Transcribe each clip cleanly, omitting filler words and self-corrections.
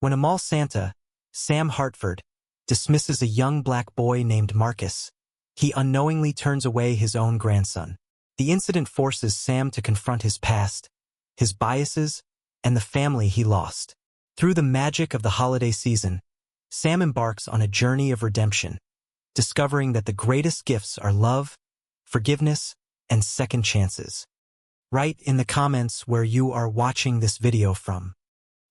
When a mall Santa, Sam Hartford, dismisses a young black boy named Marcus, he unknowingly turns away his own grandson. The incident forces Sam to confront his past, his biases, and the family he lost. Through the magic of the holiday season, Sam embarks on a journey of redemption, discovering that the greatest gifts are love, forgiveness, and second chances. Write in the comments where you are watching this video from.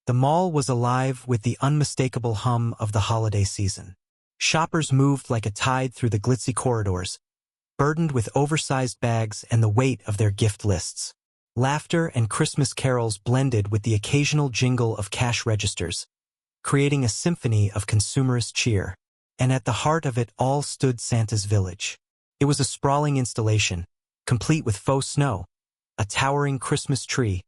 The mall was alive with the unmistakable hum of the holiday season. Shoppers moved like a tide through the glitzy corridors, burdened with oversized bags and the weight of their gift lists. Laughter and Christmas carols blended with the occasional jingle of cash registers, creating a symphony of consumerist cheer. And at the heart of it all stood Santa's Village. It was a sprawling installation, complete with faux snow, a towering Christmas tree,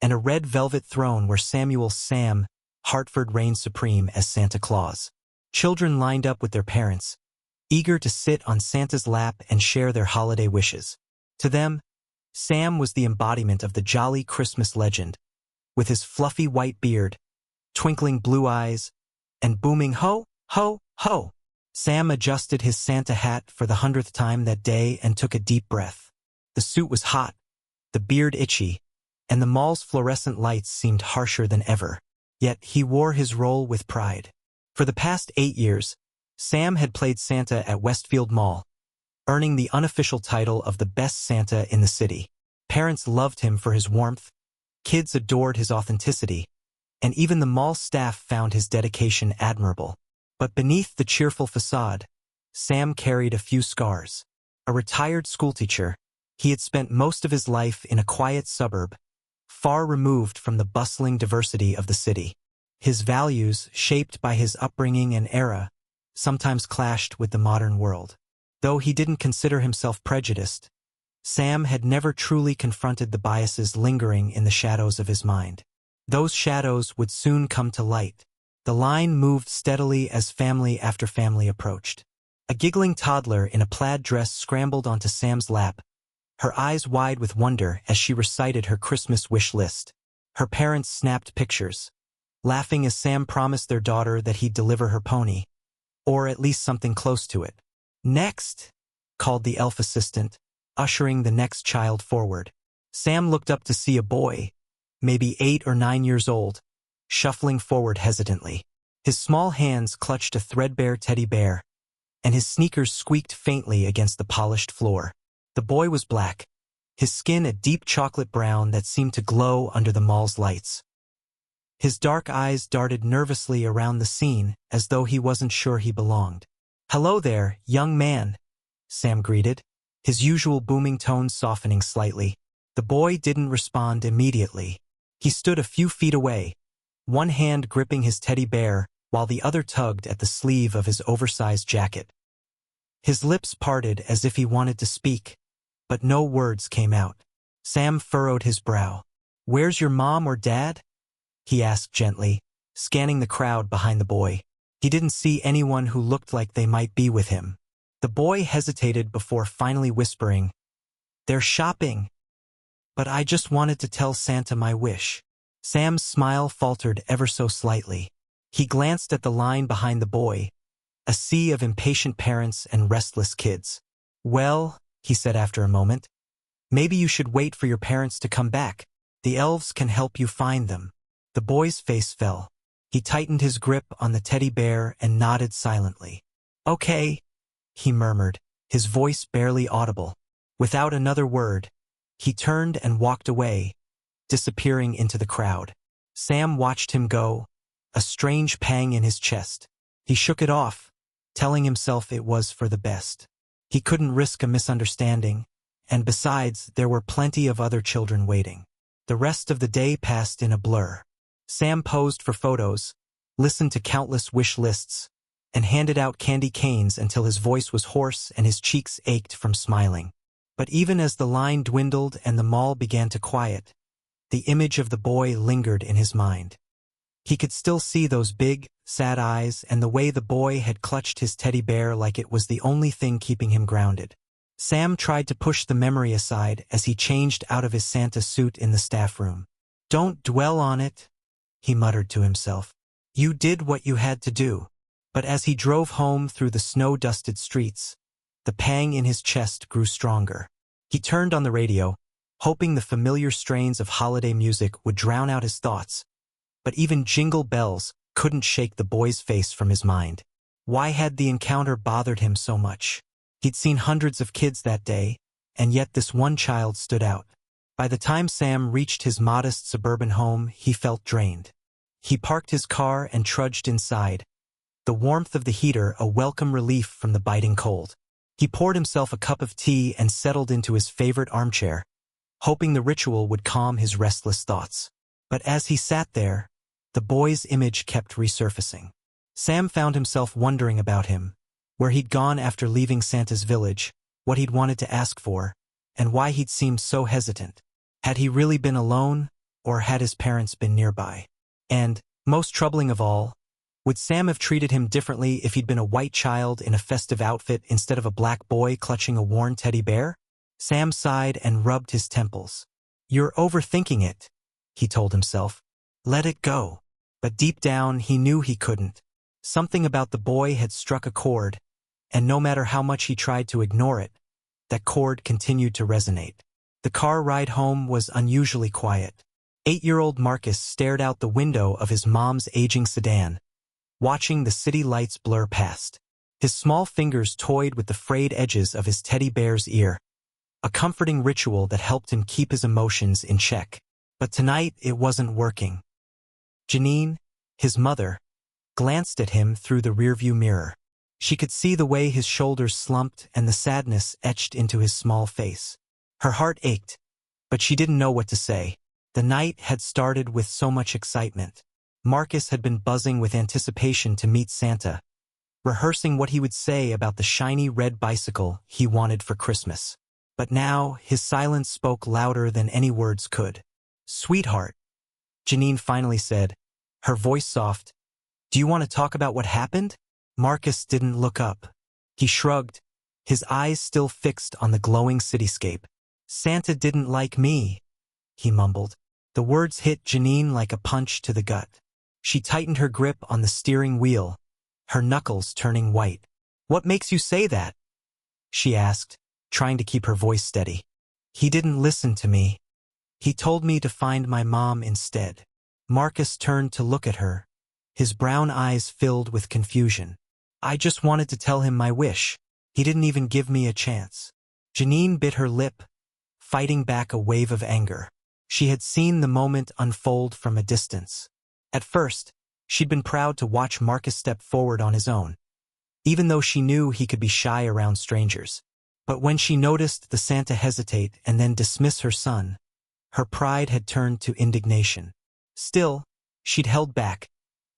and a red velvet throne where Samuel Sam Hartford reigned supreme as Santa Claus. Children lined up with their parents, eager to sit on Santa's lap and share their holiday wishes. To them, Sam was the embodiment of the jolly Christmas legend, with his fluffy white beard, twinkling blue eyes, and booming ho, ho, ho. Sam adjusted his Santa hat for the 100th time that day and took a deep breath. The suit was hot, the beard itchy, and the mall's fluorescent lights seemed harsher than ever. Yet he wore his role with pride. For the past 8 years, Sam had played Santa at Westfield Mall, earning the unofficial title of the best Santa in the city. Parents loved him for his warmth, kids adored his authenticity, and even the mall staff found his dedication admirable. But beneath the cheerful facade, Sam carried a few scars. A retired schoolteacher, he had spent most of his life in a quiet suburb, far removed from the bustling diversity of the city. His values, shaped by his upbringing and era, sometimes clashed with the modern world. Though he didn't consider himself prejudiced, Sam had never truly confronted the biases lingering in the shadows of his mind. Those shadows would soon come to light. The line moved steadily as family after family approached. A giggling toddler in a plaid dress scrambled onto Sam's lap, her eyes wide with wonder as she recited her Christmas wish list. Her parents snapped pictures, laughing as Sam promised their daughter that he'd deliver her pony, or at least something close to it. "Next," called the elf assistant, ushering the next child forward. Sam looked up to see a boy, maybe 8 or 9 years old, shuffling forward hesitantly. His small hands clutched a threadbare teddy bear, and his sneakers squeaked faintly against the polished floor. The boy was black, his skin a deep chocolate brown that seemed to glow under the mall's lights. His dark eyes darted nervously around the scene as though he wasn't sure he belonged. "Hello there, young man," Sam greeted, his usual booming tone softening slightly. The boy didn't respond immediately. He stood a few feet away, one hand gripping his teddy bear while the other tugged at the sleeve of his oversized jacket. His lips parted as if he wanted to speak, but no words came out. Sam furrowed his brow. "Where's your mom or dad?" he asked gently, scanning the crowd behind the boy. He didn't see anyone who looked like they might be with him. The boy hesitated before finally whispering, "They're shopping. But I just wanted to tell Santa my wish." Sam's smile faltered ever so slightly. He glanced at the line behind the boy, a sea of impatient parents and restless kids. "Well," he said after a moment, "maybe you should wait for your parents to come back. The elves can help you find them." The boy's face fell. He tightened his grip on the teddy bear and nodded silently. "Okay," he murmured, his voice barely audible. Without another word, he turned and walked away, disappearing into the crowd. Sam watched him go, a strange pang in his chest. He shook it off, telling himself it was for the best. He couldn't risk a misunderstanding, and besides, there were plenty of other children waiting. The rest of the day passed in a blur. Sam posed for photos, listened to countless wish lists, and handed out candy canes until his voice was hoarse and his cheeks ached from smiling. But even as the line dwindled and the mall began to quiet, the image of the boy lingered in his mind. He could still see those big, sad eyes and the way the boy had clutched his teddy bear like it was the only thing keeping him grounded. Sam tried to push the memory aside as he changed out of his Santa suit in the staff room. "Don't dwell on it," he muttered to himself. You did what you had to do. But as he drove home through the snow-dusted streets, the pang in his chest grew stronger. He turned on the radio, hoping the familiar strains of holiday music would drown out his thoughts. But even Jingle Bells couldn't shake the boy's face from his mind. Why had the encounter bothered him so much? He'd seen hundreds of kids that day, and yet this one child stood out. By the time Sam reached his modest suburban home, he felt drained. He parked his car and trudged inside, the warmth of the heater a welcome relief from the biting cold. He poured himself a cup of tea and settled into his favorite armchair, hoping the ritual would calm his restless thoughts. But as he sat there, the boy's image kept resurfacing. Sam found himself wondering about him, where he'd gone after leaving Santa's village, what he'd wanted to ask for, and why he'd seemed so hesitant. Had he really been alone, or had his parents been nearby? And, most troubling of all, would Sam have treated him differently if he'd been a white child in a festive outfit instead of a black boy clutching a worn teddy bear? Sam sighed and rubbed his temples. "You're overthinking it," he told himself. "Let it go." But deep down, he knew he couldn't. Something about the boy had struck a chord, and no matter how much he tried to ignore it, that chord continued to resonate. The car ride home was unusually quiet. 8-year-old Marcus stared out the window of his mom's aging sedan, watching the city lights blur past. His small fingers toyed with the frayed edges of his teddy bear's ear, a comforting ritual that helped him keep his emotions in check. But tonight it wasn't working. Janine, his mother, glanced at him through the rearview mirror. She could see the way his shoulders slumped and the sadness etched into his small face. Her heart ached, but she didn't know what to say. The night had started with so much excitement. Marcus had been buzzing with anticipation to meet Santa, rehearsing what he would say about the shiny red bicycle he wanted for Christmas. But now, his silence spoke louder than any words could. "Sweetheart," Janine finally said, her voice soft, "do you want to talk about what happened?" Marcus didn't look up. He shrugged, his eyes still fixed on the glowing cityscape. "Santa didn't like me," he mumbled. The words hit Janine like a punch to the gut. She tightened her grip on the steering wheel, her knuckles turning white. "What makes you say that?" she asked, trying to keep her voice steady. "He didn't listen to me. He told me to find my mom instead." Marcus turned to look at her, his brown eyes filled with confusion. "I just wanted to tell him my wish. He didn't even give me a chance." Janine bit her lip, fighting back a wave of anger. She had seen the moment unfold from a distance. At first, she'd been proud to watch Marcus step forward on his own, even though she knew he could be shy around strangers. But when she noticed the Santa hesitate and then dismiss her son, her pride had turned to indignation. Still, she'd held back,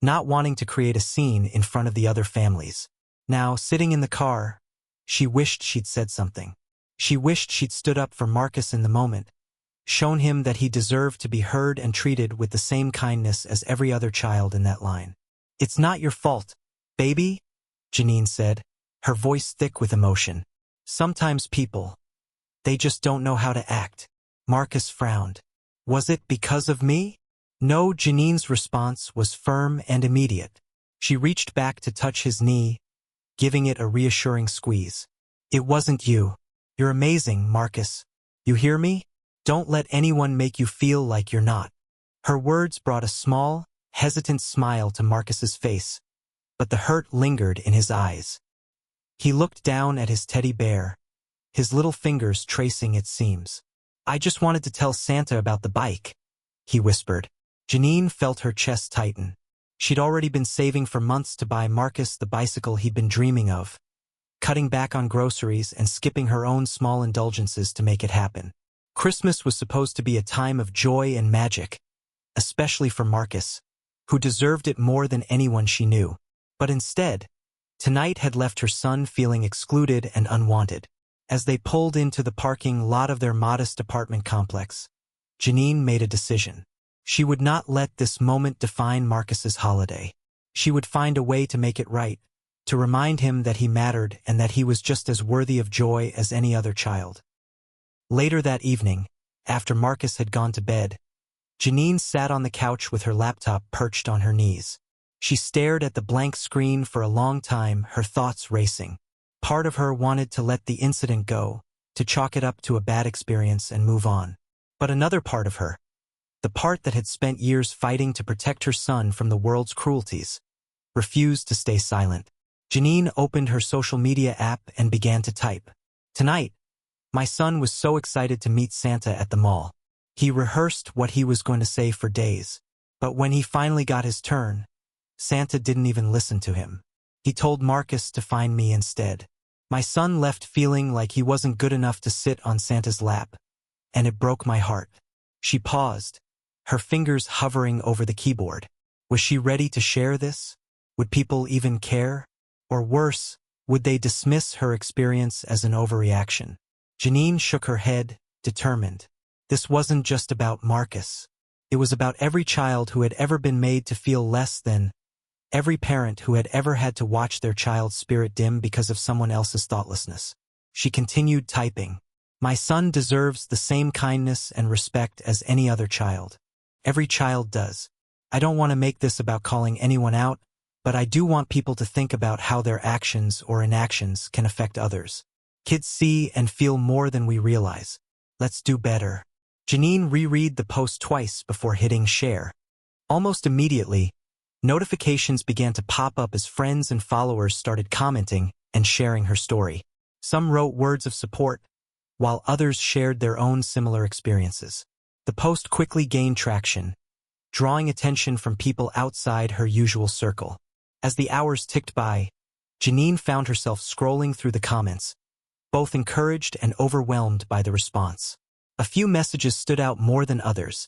not wanting to create a scene in front of the other families. Now, sitting in the car, she wished she'd said something. She wished she'd stood up for Marcus in the moment, shown him that he deserved to be heard and treated with the same kindness as every other child in that line. "It's not your fault, baby," Janine said, her voice thick with emotion. "Sometimes people, they just don't know how to act." Marcus frowned. "Was it because of me?" No, Janine's response was firm and immediate. She reached back to touch his knee, giving it a reassuring squeeze. "It wasn't you. You're amazing, Marcus. You hear me? Don't let anyone make you feel like you're not." Her words brought a small, hesitant smile to Marcus's face, but the hurt lingered in his eyes. He looked down at his teddy bear, his little fingers tracing its seams. "I just wanted to tell Santa about the bike," he whispered. Janine felt her chest tighten. She'd already been saving for months to buy Marcus the bicycle he'd been dreaming of, cutting back on groceries and skipping her own small indulgences to make it happen. Christmas was supposed to be a time of joy and magic, especially for Marcus, who deserved it more than anyone she knew. But instead, tonight had left her son feeling excluded and unwanted. As they pulled into the parking lot of their modest apartment complex, Janine made a decision. She would not let this moment define Marcus's holiday. She would find a way to make it right, to remind him that he mattered and that he was just as worthy of joy as any other child. Later that evening, after Marcus had gone to bed, Janine sat on the couch with her laptop perched on her knees. She stared at the blank screen for a long time, her thoughts racing. Part of her wanted to let the incident go, to chalk it up to a bad experience and move on. But another part of her, the part that had spent years fighting to protect her son from the world's cruelties, refused to stay silent. Janine opened her social media app and began to type. Tonight, my son was so excited to meet Santa at the mall. He rehearsed what he was going to say for days. But when he finally got his turn, Santa didn't even listen to him. He told Marcus to find me instead. My son left feeling like he wasn't good enough to sit on Santa's lap, and it broke my heart. She paused, her fingers hovering over the keyboard. Was she ready to share this? Would people even care? Or worse, would they dismiss her experience as an overreaction? Janine shook her head, determined. This wasn't just about Marcus. It was about every child who had ever been made to feel less than, every parent who had ever had to watch their child's spirit dim because of someone else's thoughtlessness. She continued typing. My son deserves the same kindness and respect as any other child. Every child does. I don't want to make this about calling anyone out, but I do want people to think about how their actions or inactions can affect others. Kids see and feel more than we realize. Let's do better. Janine reread the post twice before hitting share. Almost immediately, notifications began to pop up as friends and followers started commenting and sharing her story. Some wrote words of support, while others shared their own similar experiences. The post quickly gained traction, drawing attention from people outside her usual circle. As the hours ticked by, Janine found herself scrolling through the comments, both encouraged and overwhelmed by the response. A few messages stood out more than others.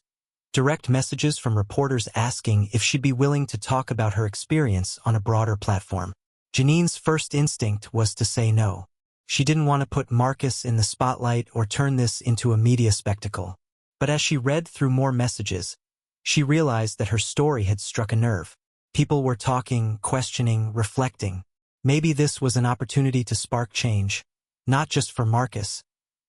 Direct messages from reporters asking if she'd be willing to talk about her experience on a broader platform. Janine's first instinct was to say no. She didn't want to put Marcus in the spotlight or turn this into a media spectacle. But as she read through more messages, she realized that her story had struck a nerve. People were talking, questioning, reflecting. Maybe this was an opportunity to spark change, not just for Marcus,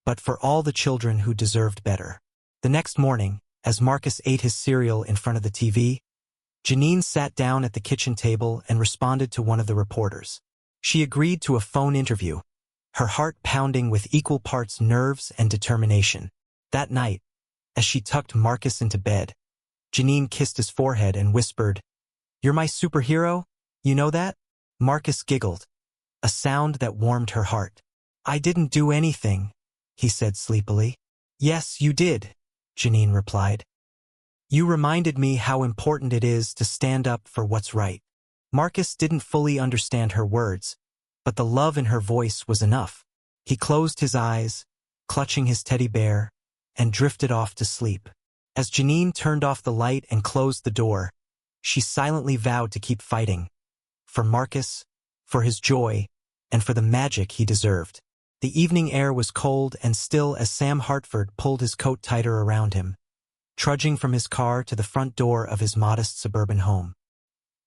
but for all the children who deserved better. The next morning, as Marcus ate his cereal in front of the TV, Janine sat down at the kitchen table and responded to one of the reporters. She agreed to a phone interview, her heart pounding with equal parts nerves and determination. That night, as she tucked Marcus into bed, Janine kissed his forehead and whispered, "You're my superhero? You know that?" Marcus giggled, a sound that warmed her heart. "I didn't do anything," he said sleepily. "Yes, you did," Janine replied. "You reminded me how important it is to stand up for what's right." Marcus didn't fully understand her words, but the love in her voice was enough. He closed his eyes, clutching his teddy bear, and drifted off to sleep. As Janine turned off the light and closed the door, she silently vowed to keep fighting. For Marcus, for his joy, and for the magic he deserved. The evening air was cold and still as Sam Hartford pulled his coat tighter around him, trudging from his car to the front door of his modest suburban home.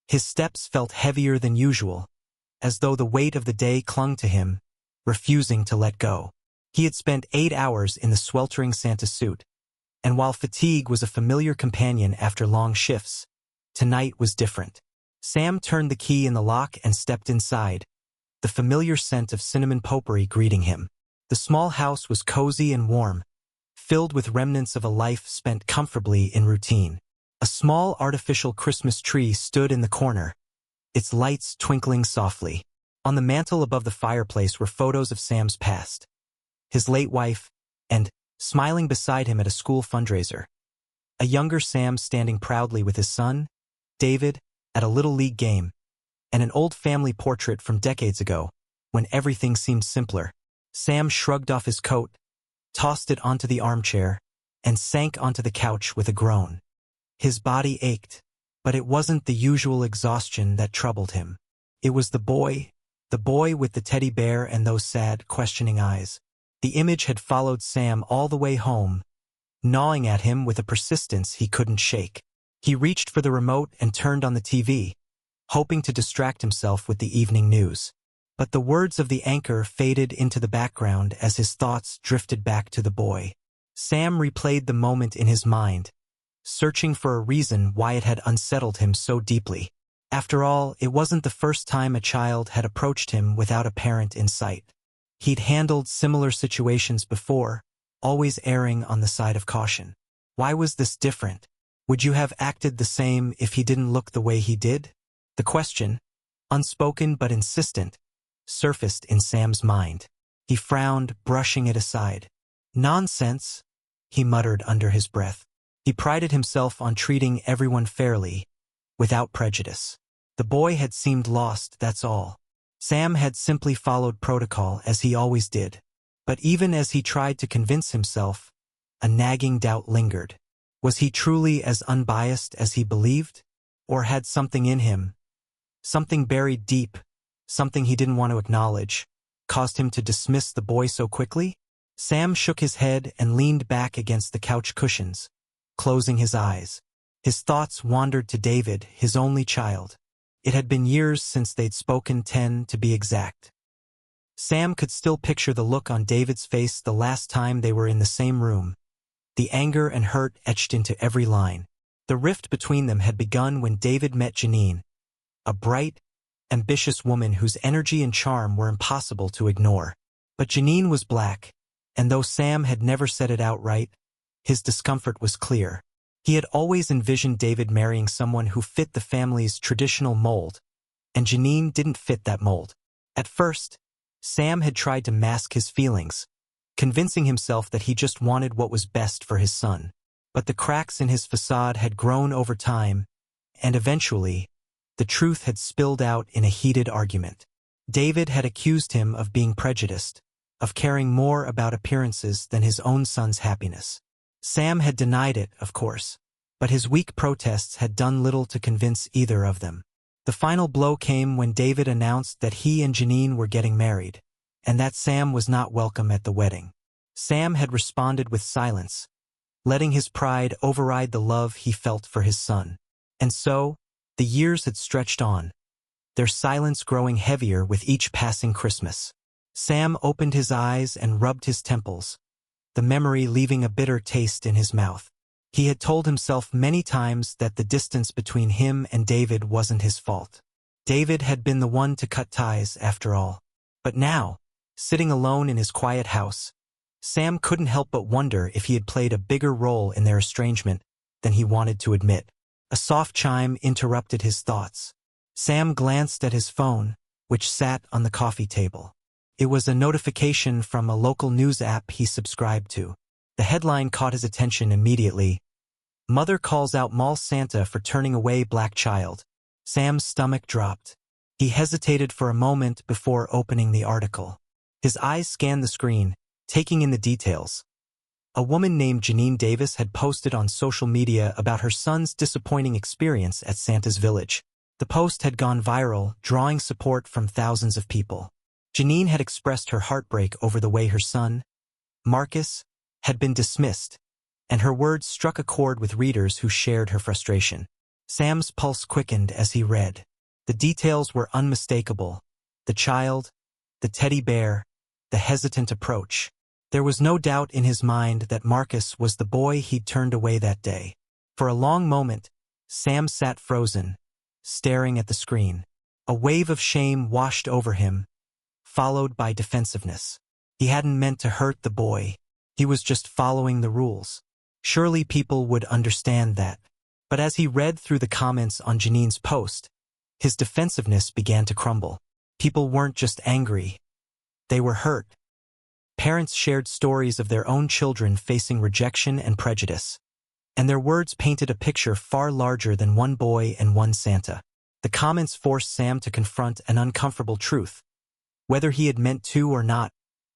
His steps felt heavier than usual, as though the weight of the day clung to him, refusing to let go. He had spent 8 hours in the sweltering Santa suit, and while fatigue was a familiar companion after long shifts, tonight was different. Sam turned the key in the lock and stepped inside, the familiar scent of cinnamon potpourri greeting him. The small house was cozy and warm, filled with remnants of a life spent comfortably in routine. A small artificial Christmas tree stood in the corner, its lights twinkling softly. On the mantel above the fireplace were photos of Sam's past, his late wife, and, smiling beside him at a school fundraiser, a younger Sam standing proudly with his son, David, at a Little League game, and an old family portrait from decades ago, when everything seemed simpler. Sam shrugged off his coat, tossed it onto the armchair, and sank onto the couch with a groan. His body ached, but it wasn't the usual exhaustion that troubled him. It was the boy with the teddy bear and those sad, questioning eyes. The image had followed Sam all the way home, gnawing at him with a persistence he couldn't shake. He reached for the remote and turned on the TV, hoping to distract himself with the evening news. But the words of the anchor faded into the background as his thoughts drifted back to the boy. Sam replayed the moment in his mind, searching for a reason why it had unsettled him so deeply. After all, it wasn't the first time a child had approached him without a parent in sight. He'd handled similar situations before, always erring on the side of caution. Why was this different? Would you have acted the same if he didn't look the way he did? The question, unspoken but insistent, surfaced in Sam's mind. He frowned, brushing it aside. Nonsense, he muttered under his breath. He prided himself on treating everyone fairly, without prejudice. The boy had seemed lost, that's all. Sam had simply followed protocol as he always did. But even as he tried to convince himself, a nagging doubt lingered. Was he truly as unbiased as he believed? Or had something in him, something buried deep, something he didn't want to acknowledge, caused him to dismiss the boy so quickly? Sam shook his head and leaned back against the couch cushions, closing his eyes. His thoughts wandered to David, his only child. It had been years since they'd spoken, 10 to be exact. Sam could still picture the look on David's face the last time they were in the same room. The anger and hurt etched into every line. The rift between them had begun when David met Janine, a bright, ambitious woman whose energy and charm were impossible to ignore. But Janine was black, and though Sam had never said it outright, his discomfort was clear. He had always envisioned David marrying someone who fit the family's traditional mold, and Janine didn't fit that mold. At first, Sam had tried to mask his feelings, convincing himself that he just wanted what was best for his son. But the cracks in his facade had grown over time, and eventually, the truth had spilled out in a heated argument. David had accused him of being prejudiced, of caring more about appearances than his own son's happiness. Sam had denied it, of course, but his weak protests had done little to convince either of them. The final blow came when David announced that he and Janine were getting married, and that Sam was not welcome at the wedding. Sam had responded with silence, letting his pride override the love he felt for his son. And so, the years had stretched on, their silence growing heavier with each passing Christmas. Sam opened his eyes and rubbed his temples, the memory leaving a bitter taste in his mouth. He had told himself many times that the distance between him and David wasn't his fault. David had been the one to cut ties, after all. But now, sitting alone in his quiet house, Sam couldn't help but wonder if he had played a bigger role in their estrangement than he wanted to admit. A soft chime interrupted his thoughts. Sam glanced at his phone, which sat on the coffee table. It was a notification from a local news app he subscribed to. The headline caught his attention immediately. Mother calls out mall Santa for turning away black child. Sam's stomach dropped. He hesitated for a moment before opening the article. His eyes scanned the screen, taking in the details. A woman named Janine Davis had posted on social media about her son's disappointing experience at Santa's village. The post had gone viral, drawing support from thousands of people. Janine had expressed her heartbreak over the way her son, Marcus, had been dismissed, and her words struck a chord with readers who shared her frustration. Sam's pulse quickened as he read. The details were unmistakable. The child, the teddy bear, the hesitant approach. There was no doubt in his mind that Marcus was the boy he'd turned away that day. For a long moment, Sam sat frozen, staring at the screen. A wave of shame washed over him, followed by defensiveness. He hadn't meant to hurt the boy. He was just following the rules. Surely people would understand that. But as he read through the comments on Janine's post, his defensiveness began to crumble. People weren't just angry. They were hurt. Parents shared stories of their own children facing rejection and prejudice, and their words painted a picture far larger than one boy and one Santa. The comments forced Sam to confront an uncomfortable truth. Whether he had meant to or not,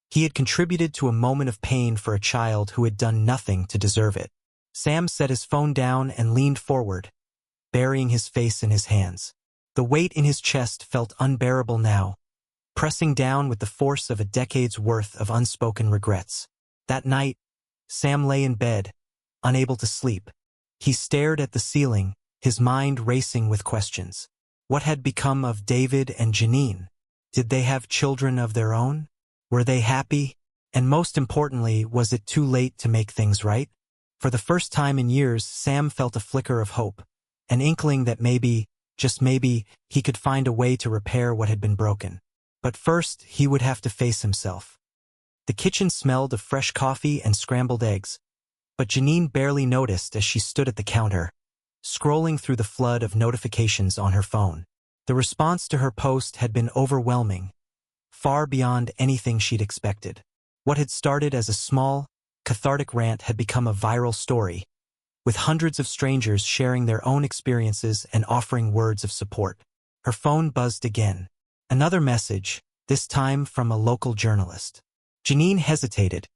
he had contributed to a moment of pain for a child who had done nothing to deserve it. Sam set his phone down and leaned forward, burying his face in his hands. The weight in his chest felt unbearable now, pressing down with the force of a decade's worth of unspoken regrets. That night, Sam lay in bed, unable to sleep. He stared at the ceiling, his mind racing with questions. What had become of David and Janine? Did they have children of their own? Were they happy? And most importantly, was it too late to make things right? For the first time in years, Sam felt a flicker of hope, an inkling that maybe, Just maybe he could find a way to repair what had been broken. But first, he would have to face himself. The kitchen smelled of fresh coffee and scrambled eggs, but Janine barely noticed as she stood at the counter, scrolling through the flood of notifications on her phone. The response to her post had been overwhelming, far beyond anything she'd expected. What had started as a small, cathartic rant had become a viral story, with hundreds of strangers sharing their own experiences and offering words of support. Her phone buzzed again. Another message, this time from a local journalist. Janine hesitated,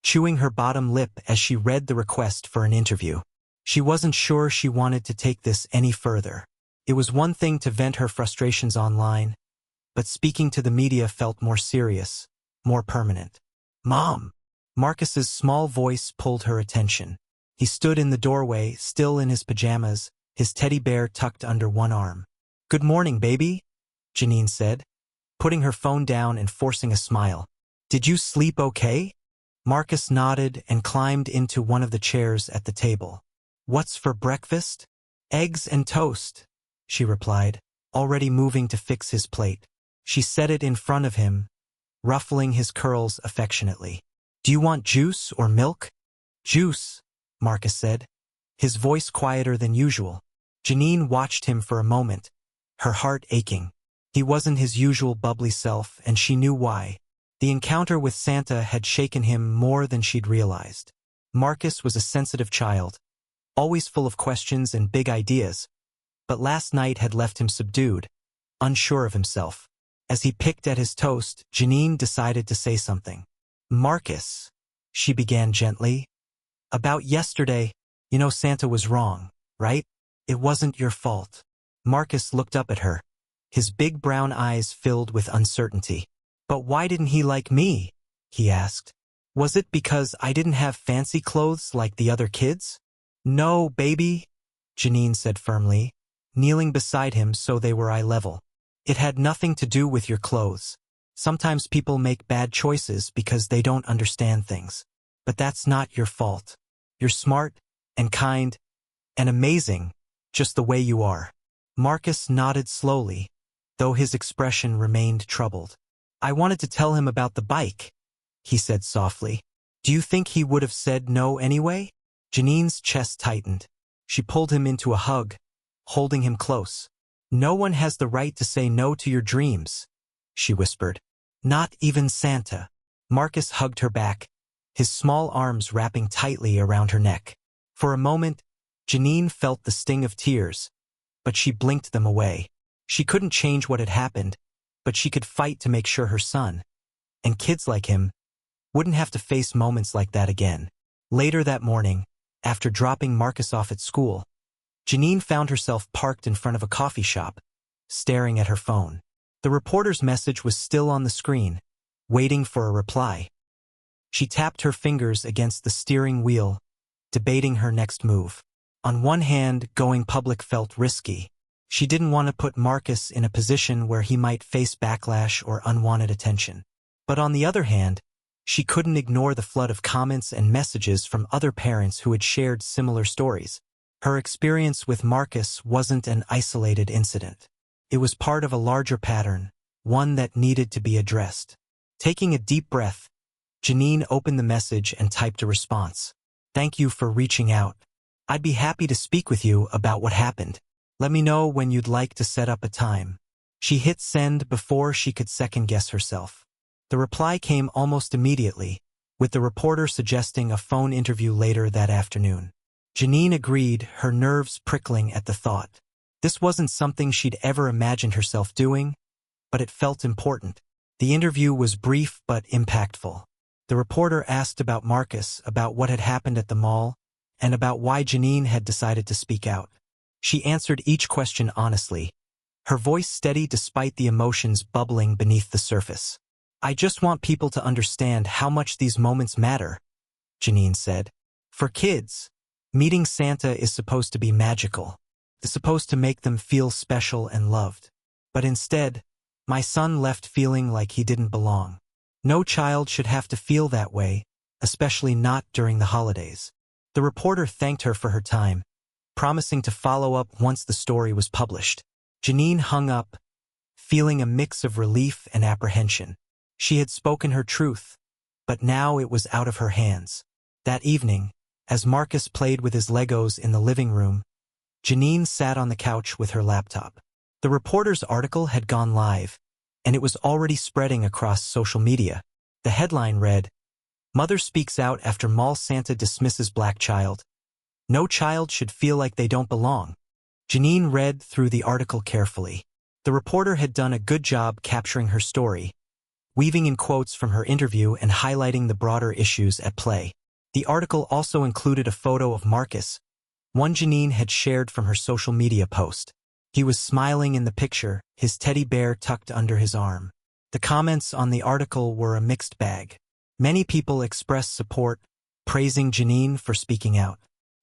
chewing her bottom lip as she read the request for an interview. She wasn't sure she wanted to take this any further. It was one thing to vent her frustrations online, but speaking to the media felt more serious, more permanent. "Mom!" Marcus's small voice pulled her attention. He stood in the doorway, still in his pajamas, his teddy bear tucked under one arm. "Good morning, baby," Janine said, putting her phone down and forcing a smile. "Did you sleep okay?" Marcus nodded and climbed into one of the chairs at the table. "What's for breakfast?" "Eggs and toast," she replied, already moving to fix his plate. She set it in front of him, ruffling his curls affectionately. "Do you want juice or milk?" "Juice," Marcus said, his voice quieter than usual. Janine watched him for a moment, her heart aching. He wasn't his usual bubbly self, and she knew why. The encounter with Santa had shaken him more than she'd realized. Marcus was a sensitive child, always full of questions and big ideas, but last night had left him subdued, unsure of himself. As he picked at his toast, Janine decided to say something. "Marcus," she began gently, "about yesterday, you know Santa was wrong, right? It wasn't your fault." Marcus looked up at her, his big brown eyes filled with uncertainty. "But why didn't he like me?" he asked. "Was it because I didn't have fancy clothes like the other kids?" "No, baby," Janine said firmly, kneeling beside him so they were eye level. "It had nothing to do with your clothes. Sometimes people make bad choices because they don't understand things. But that's not your fault. You're smart and kind and amazing, just the way you are." Marcus nodded slowly, though his expression remained troubled. "I wanted to tell him about the bike," he said softly. "Do you think he would have said no anyway?" Janine's chest tightened. She pulled him into a hug, holding him close. "No one has the right to say no to your dreams," she whispered. "Not even Santa." Marcus hugged her back, his small arms wrapping tightly around her neck. For a moment, Janine felt the sting of tears, but she blinked them away. She couldn't change what had happened, but she could fight to make sure her son, and kids like him, wouldn't have to face moments like that again. Later that morning, after dropping Marcus off at school, Janine found herself parked in front of a coffee shop, staring at her phone. The reporter's message was still on the screen, waiting for a reply. She tapped her fingers against the steering wheel, debating her next move. On one hand, going public felt risky. She didn't want to put Marcus in a position where he might face backlash or unwanted attention. But on the other hand, she couldn't ignore the flood of comments and messages from other parents who had shared similar stories. Her experience with Marcus wasn't an isolated incident. It was part of a larger pattern, one that needed to be addressed. Taking a deep breath, Janine opened the message and typed a response. "Thank you for reaching out. I'd be happy to speak with you about what happened. Let me know when you'd like to set up a time." She hit send before she could second-guess herself. The reply came almost immediately, with the reporter suggesting a phone interview later that afternoon. Janine agreed, her nerves prickling at the thought. This wasn't something she'd ever imagined herself doing, but it felt important. The interview was brief but impactful. The reporter asked about Marcus, about what had happened at the mall, and about why Janine had decided to speak out. She answered each question honestly, her voice steady despite the emotions bubbling beneath the surface. "I just want people to understand how much these moments matter," Janine said. "For kids, meeting Santa is supposed to be magical. It's supposed to make them feel special and loved. But instead, my son left feeling like he didn't belong. No child should have to feel that way, especially not during the holidays." The reporter thanked her for her time, promising to follow up once the story was published. Janine hung up, feeling a mix of relief and apprehension. She had spoken her truth, but now it was out of her hands. That evening, as Marcus played with his Legos in the living room, Janine sat on the couch with her laptop. The reporter's article had gone live, and it was already spreading across social media. The headline read, "Mother speaks out after mall Santa dismisses black child. No child should feel like they don't belong." Janine read through the article carefully. The reporter had done a good job capturing her story, weaving in quotes from her interview and highlighting the broader issues at play. The article also included a photo of Marcus, one Janine had shared from her social media post. He was smiling in the picture, his teddy bear tucked under his arm. The comments on the article were a mixed bag. Many people expressed support, praising Janine for speaking out.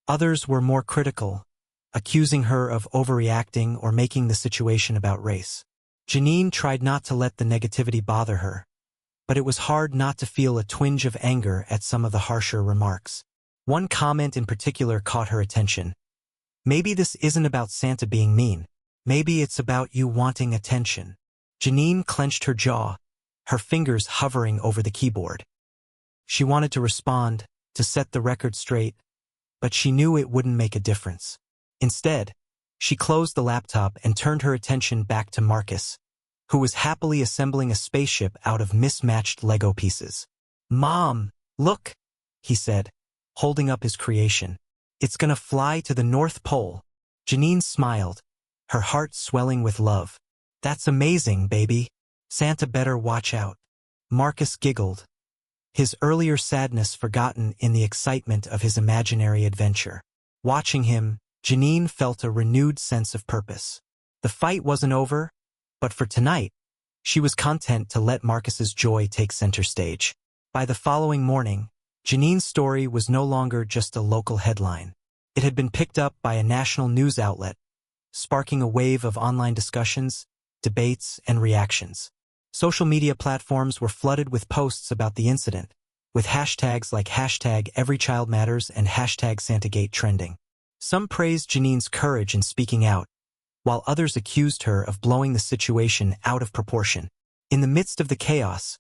Others were more critical, accusing her of overreacting or making the situation about race. Janine tried not to let the negativity bother her, but it was hard not to feel a twinge of anger at some of the harsher remarks. One comment in particular caught her attention. "Maybe this isn't about Santa being mean. Maybe it's about you wanting attention." Janine clenched her jaw, her fingers hovering over the keyboard. She wanted to respond, to set the record straight, but she knew it wouldn't make a difference. Instead, she closed the laptop and turned her attention back to Marcus, who was happily assembling a spaceship out of mismatched Lego pieces. "Mom, look," he said, holding up his creation. "It's gonna fly to the North Pole." Janine smiled, her heart swelling with love. "That's amazing, baby. Santa better watch out." Marcus giggled, his earlier sadness forgotten in the excitement of his imaginary adventure. Watching him, Janine felt a renewed sense of purpose. The fight wasn't over, but for tonight, she was content to let Marcus's joy take center stage. By the following morning, Janine's story was no longer just a local headline. It had been picked up by a national news outlet, sparking a wave of online discussions, debates, and reactions. Social media platforms were flooded with posts about the incident, with hashtags like #EveryChildMatters and #SantaGate trending. Some praised Janine's courage in speaking out, while others accused her of blowing the situation out of proportion. In the midst of the chaos,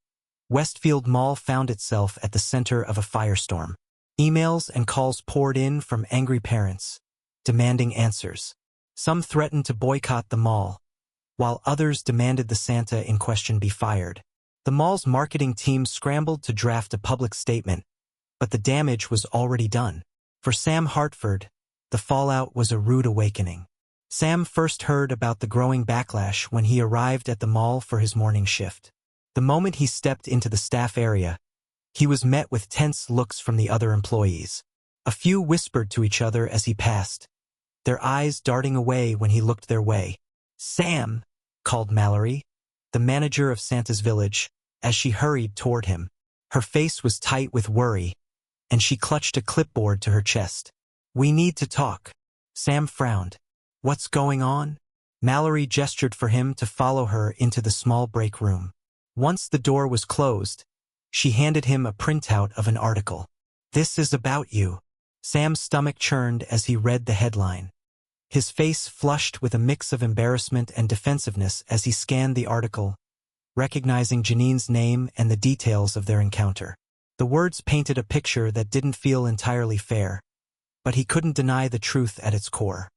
Westfield Mall found itself at the center of a firestorm. Emails and calls poured in from angry parents, demanding answers. Some threatened to boycott the mall, while others demanded the Santa in question be fired. The mall's marketing team scrambled to draft a public statement, but the damage was already done. For Sam Hartford, the fallout was a rude awakening. Sam first heard about the growing backlash when he arrived at the mall for his morning shift. The moment he stepped into the staff area, he was met with tense looks from the other employees. A few whispered to each other as he passed, their eyes darting away when he looked their way. "Sam," called Mallory, the manager of Santa's Village, as she hurried toward him. Her face was tight with worry, and she clutched a clipboard to her chest. "We need to talk." Sam frowned. "What's going on?" Mallory gestured for him to follow her into the small break room. Once the door was closed, she handed him a printout of an article. "This is about you." Sam's stomach churned as he read the headline. His face flushed with a mix of embarrassment and defensiveness as he scanned the article, recognizing Janine's name and the details of their encounter. The words painted a picture that didn't feel entirely fair, but he couldn't deny the truth at its core.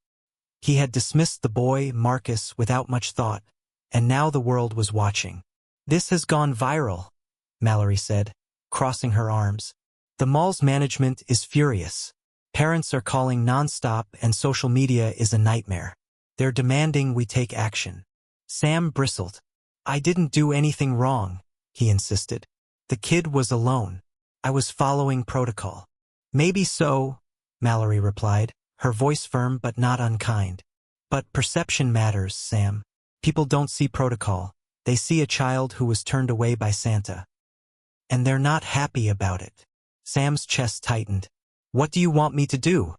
He had dismissed the boy, Marcus, without much thought, and now the world was watching. "This has gone viral," Mallory said, crossing her arms. "The mall's management is furious. Parents are calling nonstop and social media is a nightmare. They're demanding we take action." Sam bristled. "I didn't do anything wrong," he insisted. "The kid was alone. I was following protocol." "Maybe so," Mallory replied, her voice firm but not unkind. "But perception matters, Sam. People don't see protocol. They see a child who was turned away by Santa. And they're not happy about it." Sam's chest tightened. "What do you want me to do?"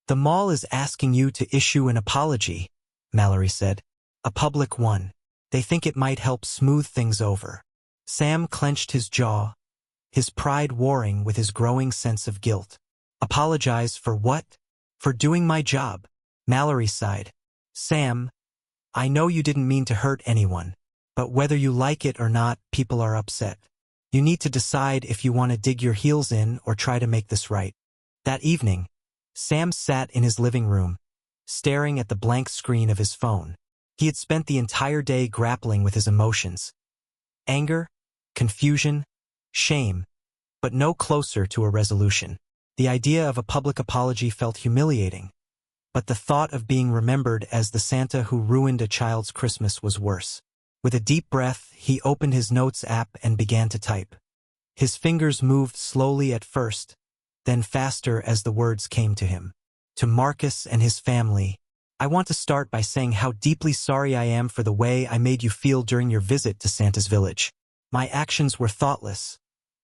"The mall is asking you to issue an apology," Mallory said. "A public one. They think it might help smooth things over." Sam clenched his jaw, his pride warring with his growing sense of guilt. "Apologize for what?" "For doing my job," Mallory sighed. "Sam, I know you didn't mean to hurt anyone, but whether you like it or not, people are upset. You need to decide if you want to dig your heels in or try to make this right." That evening, Sam sat in his living room, staring at the blank screen of his phone. He had spent the entire day grappling with his emotions. Anger, confusion, shame, but no closer to a resolution. The idea of a public apology felt humiliating, but the thought of being remembered as the Santa who ruined a child's Christmas was worse. With a deep breath, he opened his notes app and began to type. His fingers moved slowly at first, then faster as the words came to him. "To Marcus and his family, I want to start by saying how deeply sorry I am for the way I made you feel during your visit to Santa's village. My actions were thoughtless,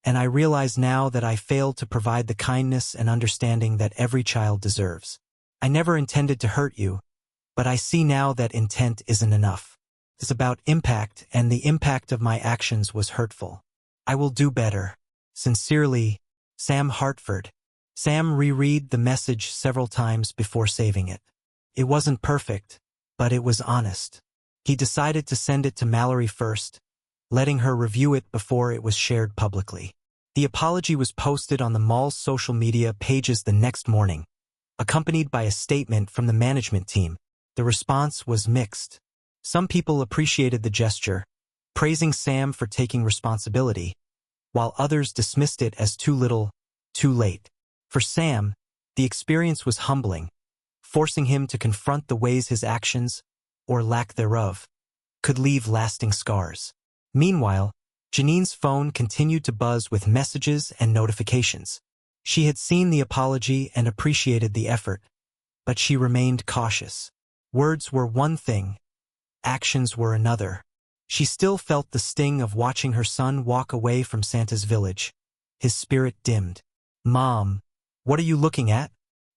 and I realize now that I failed to provide the kindness and understanding that every child deserves. I never intended to hurt you, but I see now that intent isn't enough. It's about impact, and the impact of my actions was hurtful. I will do better. Sincerely, Sam Hartford." Sam reread the message several times before saving it. It wasn't perfect, but it was honest. He decided to send it to Mallory first, letting her review it before it was shared publicly. The apology was posted on the mall's social media pages the next morning, accompanied by a statement from the management team. The response was mixed. Some people appreciated the gesture, praising Sam for taking responsibility, while others dismissed it as too little, too late. For Sam, the experience was humbling, forcing him to confront the ways his actions, or lack thereof, could leave lasting scars. Meanwhile, Janine's phone continued to buzz with messages and notifications. She had seen the apology and appreciated the effort, but she remained cautious. Words were one thing, actions were another. She still felt the sting of watching her son walk away from Santa's village. His spirit dimmed. "Mom, what are you looking at?"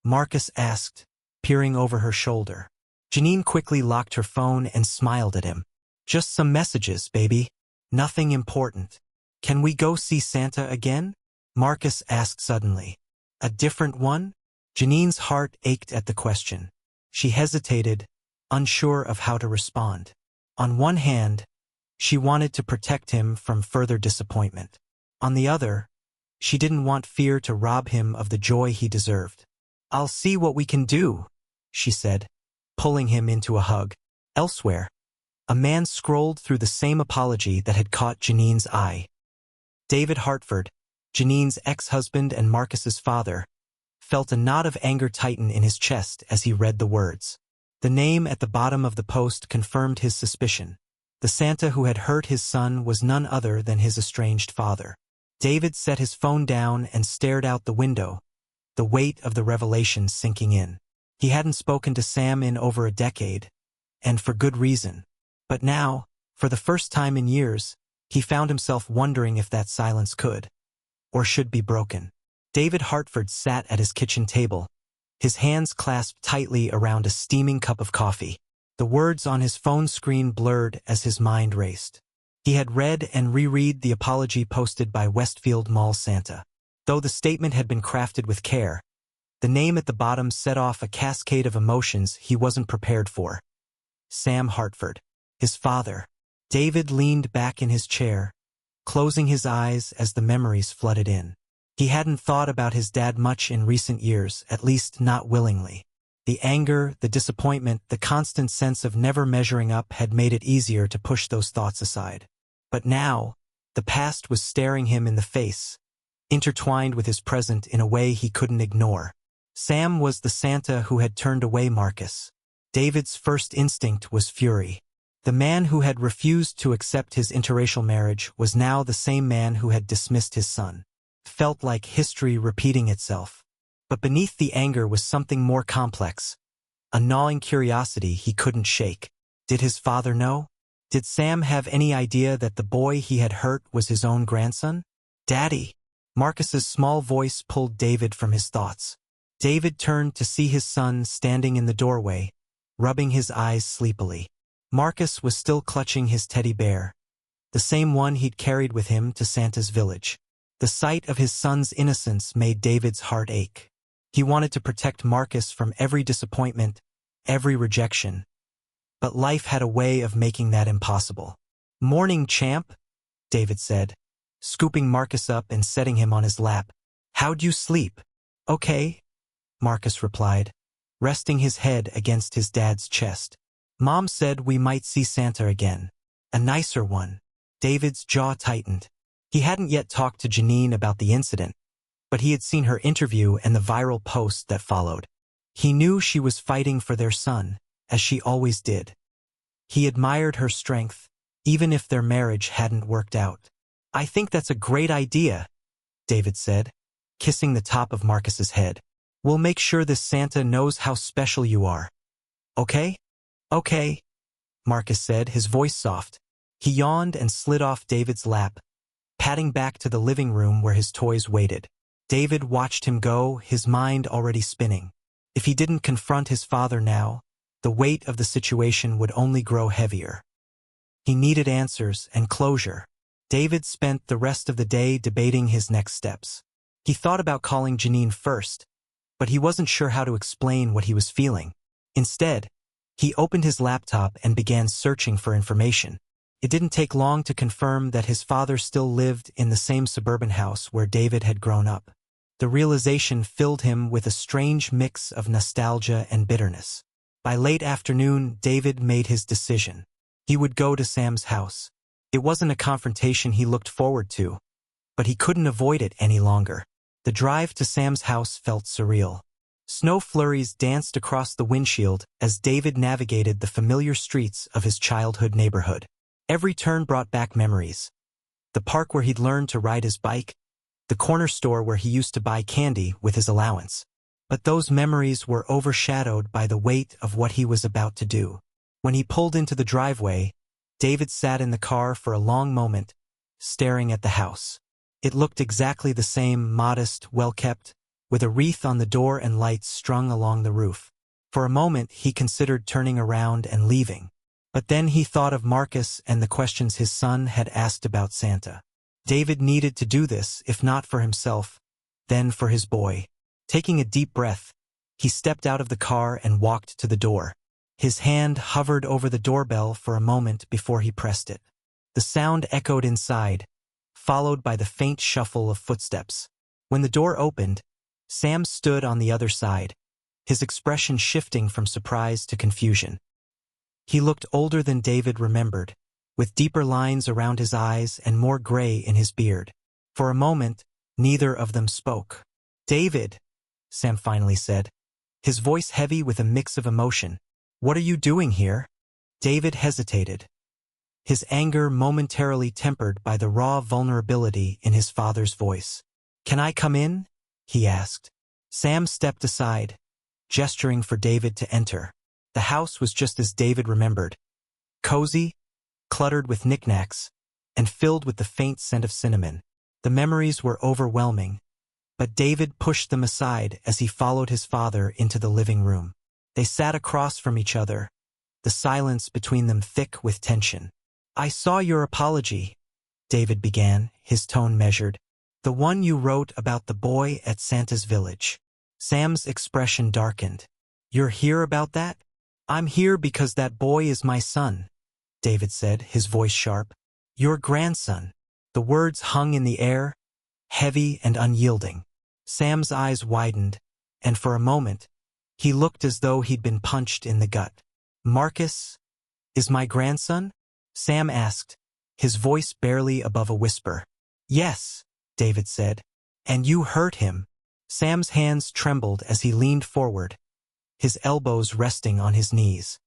Marcus asked, peering over her shoulder. Janine quickly locked her phone and smiled at him. "Just some messages, baby. Nothing important. Can we go see Santa again?" Marcus asked suddenly. "A different one?" Janine's heart ached at the question. She hesitated, unsure of how to respond. On one hand, she wanted to protect him from further disappointment. On the other, she didn't want fear to rob him of the joy he deserved. "I'll see what we can do," she said, pulling him into a hug. Elsewhere, a man scrolled through the same apology that had caught Janine's eye. David Hartford, Janine's ex-husband and Marcus's father, felt a knot of anger tighten in his chest as he read the words. The name at the bottom of the post confirmed his suspicion. The Santa who had hurt his son was none other than his estranged father. David set his phone down and stared out the window, the weight of the revelation sinking in. He hadn't spoken to Sam in over a decade, and for good reason. But now, for the first time in years, he found himself wondering if that silence could, or should be broken. David Hartford sat at his kitchen table, his hands clasped tightly around a steaming cup of coffee. The words on his phone screen blurred as his mind raced. He had read and reread the apology posted by Westfield Mall Santa. Though the statement had been crafted with care, the name at the bottom set off a cascade of emotions he wasn't prepared for. Sam Hartford, his father. David leaned back in his chair, closing his eyes as the memories flooded in. He hadn't thought about his dad much in recent years, at least not willingly. The anger, the disappointment, the constant sense of never measuring up had made it easier to push those thoughts aside. But now, the past was staring him in the face, intertwined with his present in a way he couldn't ignore. Sam was the Santa who had turned away Marcus. David's first instinct was fury. The man who had refused to accept his interracial marriage was now the same man who had dismissed his son. Felt like history repeating itself. But beneath the anger was something more complex, a gnawing curiosity he couldn't shake. Did his father know? Did Sam have any idea that the boy he had hurt was his own grandson? "Daddy!" Marcus's small voice pulled David from his thoughts. David turned to see his son standing in the doorway, rubbing his eyes sleepily. Marcus was still clutching his teddy bear, the same one he'd carried with him to Santa's village. The sight of his son's innocence made David's heart ache. He wanted to protect Marcus from every disappointment, every rejection. but life had a way of making that impossible. "Morning, champ," David said, scooping Marcus up and setting him on his lap. "How'd you sleep?" "Okay," Marcus replied, resting his head against his dad's chest. "Mom said we might see Santa again. A nicer one." David's jaw tightened. He hadn't yet talked to Janine about the incident, but he had seen her interview and the viral post that followed. He knew she was fighting for their son, as she always did. He admired her strength, even if their marriage hadn't worked out. "I think that's a great idea," David said, kissing the top of Marcus's head. "We'll make sure this Santa knows how special you are. Okay?" "Okay," Marcus said, his voice soft. He yawned and slid off David's lap, padding back to the living room where his toys waited. David watched him go, his mind already spinning. If he didn't confront his father now, the weight of the situation would only grow heavier. He needed answers and closure. David spent the rest of the day debating his next steps. He thought about calling Janine first, but he wasn't sure how to explain what he was feeling. Instead, he opened his laptop and began searching for information. It didn't take long to confirm that his father still lived in the same suburban house where David had grown up. The realization filled him with a strange mix of nostalgia and bitterness. By late afternoon, David made his decision. He would go to Sam's house. It wasn't a confrontation he looked forward to, but he couldn't avoid it any longer. The drive to Sam's house felt surreal. Snow flurries danced across the windshield as David navigated the familiar streets of his childhood neighborhood. Every turn brought back memories. The park where he'd learned to ride his bike, the corner store where he used to buy candy with his allowance. But those memories were overshadowed by the weight of what he was about to do. When he pulled into the driveway, David sat in the car for a long moment, staring at the house. It looked exactly the same, modest, well-kept, with a wreath on the door and lights strung along the roof. For a moment, he considered turning around and leaving. But then he thought of Marcus and the questions his son had asked about Santa. David needed to do this, if not for himself, then for his boy. Taking a deep breath, he stepped out of the car and walked to the door. His hand hovered over the doorbell for a moment before he pressed it. The sound echoed inside, followed by the faint shuffle of footsteps. When the door opened, Sam stood on the other side, his expression shifting from surprise to confusion. He looked older than David remembered, with deeper lines around his eyes and more gray in his beard. For a moment, neither of them spoke. "David," Sam finally said, his voice heavy with a mix of emotion. "What are you doing here?" David hesitated, his anger momentarily tempered by the raw vulnerability in his father's voice. "Can I come in?" he asked. Sam stepped aside, gesturing for David to enter. The house was just as David remembered. Cozy, cluttered with knickknacks, and filled with the faint scent of cinnamon. The memories were overwhelming, but David pushed them aside as he followed his father into the living room. They sat across from each other, the silence between them thick with tension. "I saw your apology," David began, his tone measured. "The one you wrote about the boy at Santa's village." Sam's expression darkened. "You're here about that?" "I'm here because that boy is my son," David said, his voice sharp. "Your grandson." The words hung in the air, heavy and unyielding. Sam's eyes widened, and for a moment, he looked as though he'd been punched in the gut. "Marcus is my grandson?" Sam asked, his voice barely above a whisper. "Yes," David said. "And you hurt him." Sam's hands trembled as he leaned forward, his elbows resting on his knees.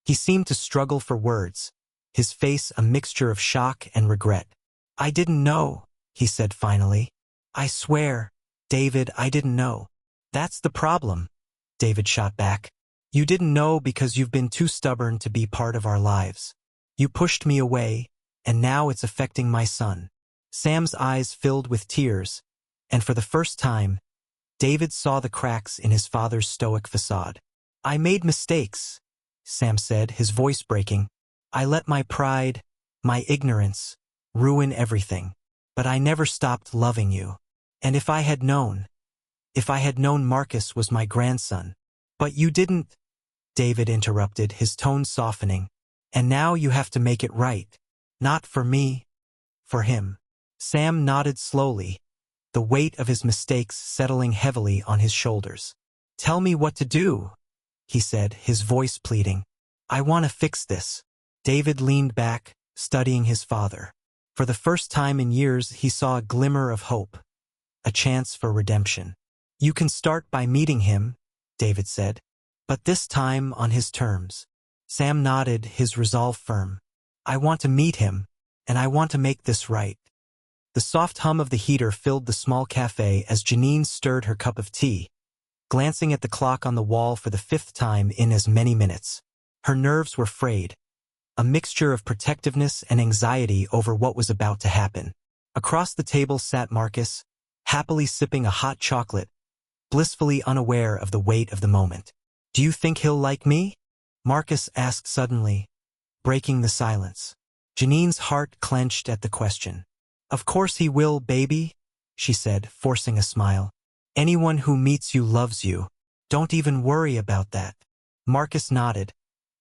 He seemed to struggle for words, his face a mixture of shock and regret. "I didn't know," he said finally. "I swear, David, I didn't know." "That's the problem," David shot back. "You didn't know because you've been too stubborn to be part of our lives. You pushed me away, and now it's affecting my son." Sam's eyes filled with tears, and for the first time, David saw the cracks in his father's stoic facade. "I made mistakes," Sam said, his voice breaking. "I let my pride, my ignorance, ruin everything. But I never stopped loving you. And if I had known Marcus was my grandson." "But you didn't," David interrupted, his tone softening. And now you have to make it right. Not for me, for him. Sam nodded slowly, the weight of his mistakes settling heavily on his shoulders. Tell me what to do, he said, his voice pleading. I want to fix this. David leaned back, studying his father. For the first time in years, he saw a glimmer of hope, a chance for redemption. You can start by meeting him, David said, but this time on his terms. Sam nodded, his resolve firm. I want to meet him, and I want to make this right. The soft hum of the heater filled the small cafe as Janine stirred her cup of tea, glancing at the clock on the wall for the 5th time in as many minutes. Her nerves were frayed, a mixture of protectiveness and anxiety over what was about to happen. Across the table sat Marcus, happily sipping a hot chocolate, blissfully unaware of the weight of the moment. Do you think he'll like me? Marcus asked suddenly, breaking the silence. Janine's heart clenched at the question. Of course he will, baby, she said, forcing a smile. Anyone who meets you loves you. Don't even worry about that. Marcus nodded,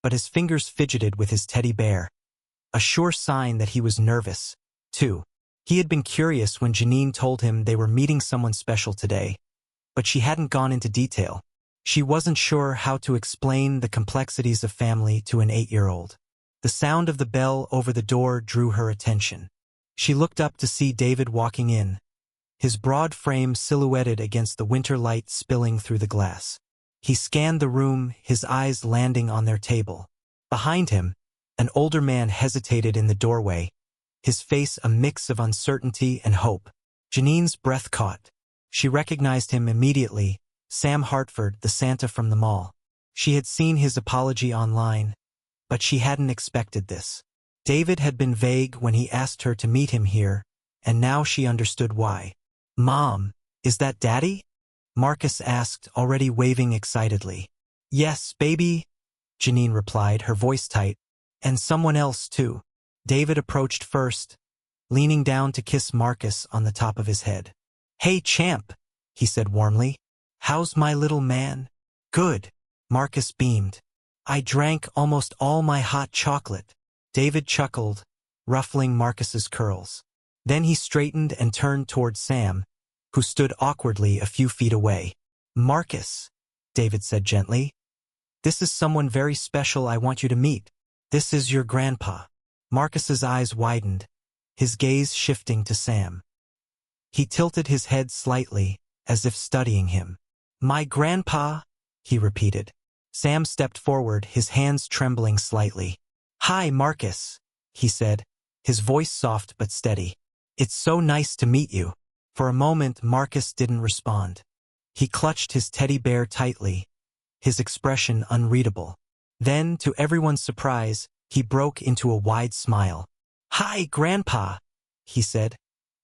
but his fingers fidgeted with his teddy bear, a sure sign that he was nervous, too. He had been curious when Janine told him they were meeting someone special today, but she hadn't gone into detail. She wasn't sure how to explain the complexities of family to an 8-year-old. The sound of the bell over the door drew her attention. She looked up to see David walking in, his broad frame silhouetted against the winter light spilling through the glass. He scanned the room, his eyes landing on their table. Behind him, an older man hesitated in the doorway, his face a mix of uncertainty and hope. Janine's breath caught. She recognized him immediately, Sam Hartford, the Santa from the mall. She had seen his apology online, but she hadn't expected this. David had been vague when he asked her to meet him here, and now she understood why. Mom, is that Daddy? Marcus asked, already waving excitedly. Yes, baby, Janine replied, her voice tight. And someone else, too. David approached first, leaning down to kiss Marcus on the top of his head. Hey, champ, he said warmly. How's my little man? Good. Marcus beamed. I drank almost all my hot chocolate. David chuckled, ruffling Marcus's curls. Then he straightened and turned toward Sam, who stood awkwardly a few feet away. Marcus, David said gently. This is someone very special I want you to meet. This is your grandpa. Marcus's eyes widened, his gaze shifting to Sam. He tilted his head slightly, as if studying him. My grandpa, he repeated. Sam stepped forward, his hands trembling slightly. Hi, Marcus, he said, his voice soft but steady. It's so nice to meet you. For a moment, Marcus didn't respond. He clutched his teddy bear tightly, his expression unreadable. Then, to everyone's surprise, he broke into a wide smile. Hi, Grandpa, he said,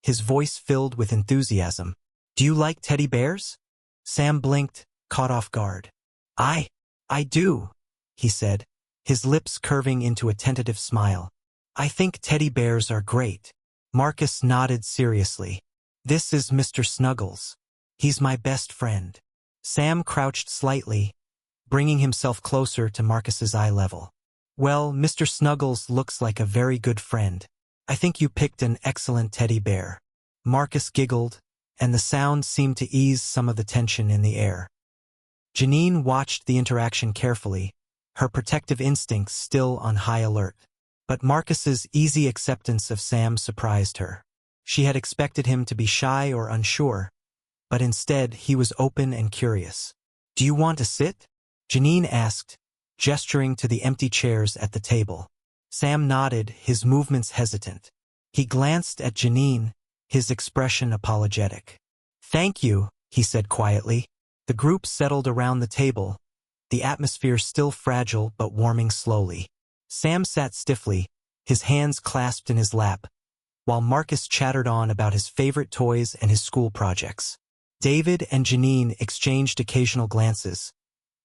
his voice filled with enthusiasm. Do you like teddy bears? Sam blinked, caught off guard. I do, he said, his lips curving into a tentative smile. I think teddy bears are great. Marcus nodded seriously. This is Mr. Snuggles. He's my best friend. Sam crouched slightly, bringing himself closer to Marcus's eye level. Well, Mr. Snuggles looks like a very good friend. I think you picked an excellent teddy bear. Marcus giggled, and the sound seemed to ease some of the tension in the air. Janine watched the interaction carefully, her protective instincts still on high alert. But Marcus's easy acceptance of Sam surprised her. She had expected him to be shy or unsure, but instead he was open and curious. Do you want to sit? Janine asked, gesturing to the empty chairs at the table. Sam nodded, his movements hesitant. He glanced at Janine, his expression apologetic. Thank you, he said quietly. The group settled around the table, the atmosphere still fragile but warming slowly. Sam sat stiffly, his hands clasped in his lap, while Marcus chattered on about his favorite toys and his school projects. David and Janine exchanged occasional glances,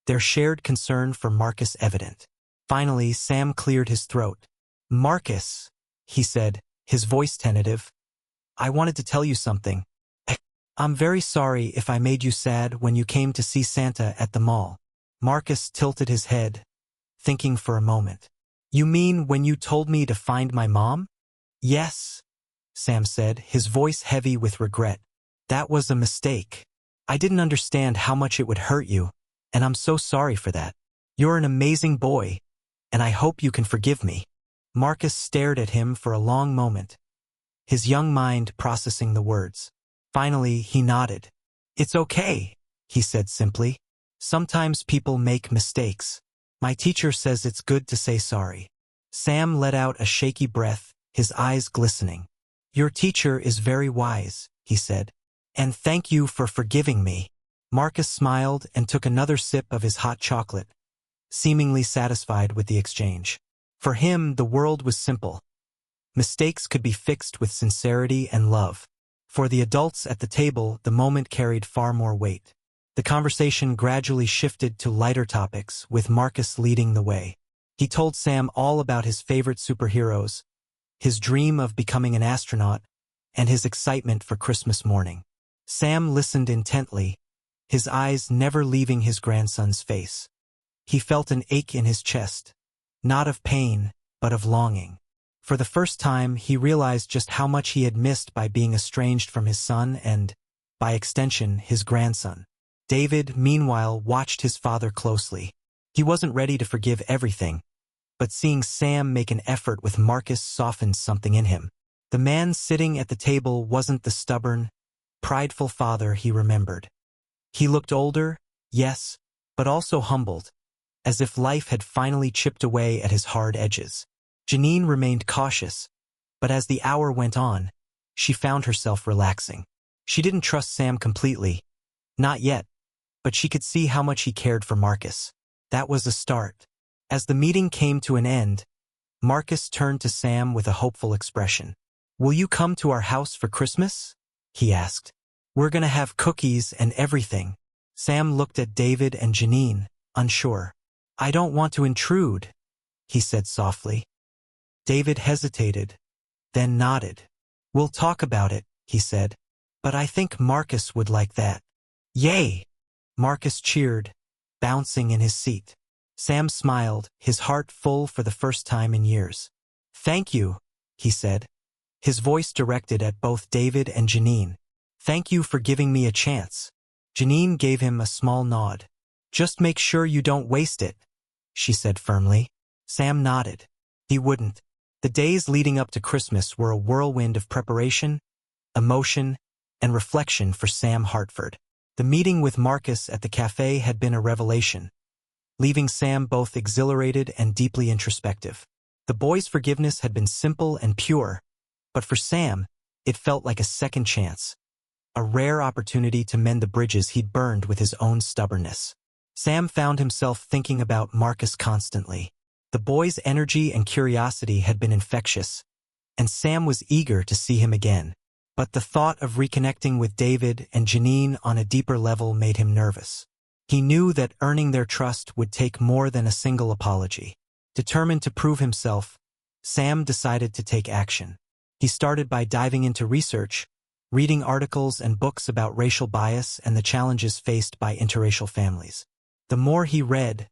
their shared concern for Marcus evident. Finally, Sam cleared his throat. Marcus, he said, his voice tentative, I wanted to tell you something. I'm very sorry if I made you sad when you came to see Santa at the mall. Marcus tilted his head, thinking for a moment. You mean when you told me to find my mom? Yes, Sam said, his voice heavy with regret. That was a mistake. I didn't understand how much it would hurt you, and I'm so sorry for that. You're an amazing boy, and I hope you can forgive me. Marcus stared at him for a long moment, his young mind processing the words. Finally, he nodded. It's okay, he said simply. Sometimes people make mistakes. My teacher says it's good to say sorry. Sam let out a shaky breath, his eyes glistening. Your teacher is very wise, he said. And thank you for forgiving me. Marcus smiled and took another sip of his hot chocolate, seemingly satisfied with the exchange. For him, the world was simple. Mistakes could be fixed with sincerity and love. For the adults at the table, the moment carried far more weight. The conversation gradually shifted to lighter topics, with Marcus leading the way. He told Sam all about his favorite superheroes, his dream of becoming an astronaut, and his excitement for Christmas morning. Sam listened intently, his eyes never leaving his grandson's face. He felt an ache in his chest, not of pain, but of longing. For the first time, he realized just how much he had missed by being estranged from his son and, by extension, his grandson. David, meanwhile, watched his father closely. He wasn't ready to forgive everything, but seeing Sam make an effort with Marcus softened something in him. The man sitting at the table wasn't the stubborn, prideful father he remembered. He looked older, yes, but also humbled, as if life had finally chipped away at his hard edges. Janine remained cautious, but as the hour went on, she found herself relaxing. She didn't trust Sam completely, not yet, but she could see how much he cared for Marcus. That was a start. As the meeting came to an end, Marcus turned to Sam with a hopeful expression. Will you come to our house for Christmas? He asked. We're gonna have cookies and everything. Sam looked at David and Janine, unsure. I don't want to intrude, he said softly. David hesitated, then nodded. We'll talk about it, he said. But I think Marcus would like that. Yay! Marcus cheered, bouncing in his seat. Sam smiled, his heart full for the first time in years. Thank you, he said, his voice directed at both David and Janine. Thank you for giving me a chance. Janine gave him a small nod. Just make sure you don't waste it, she said firmly. Sam nodded. He wouldn't. The days leading up to Christmas were a whirlwind of preparation, emotion, and reflection for Sam Hartford. The meeting with Marcus at the cafe had been a revelation, leaving Sam both exhilarated and deeply introspective. The boy's forgiveness had been simple and pure, but for Sam, it felt like a second chance, a rare opportunity to mend the bridges he'd burned with his own stubbornness. Sam found himself thinking about Marcus constantly. The boy's energy and curiosity had been infectious, and Sam was eager to see him again. But the thought of reconnecting with David and Janine on a deeper level made him nervous. He knew that earning their trust would take more than a single apology. Determined to prove himself, Sam decided to take action. He started by diving into research, reading articles and books about racial bias and the challenges faced by interracial families. The more he read,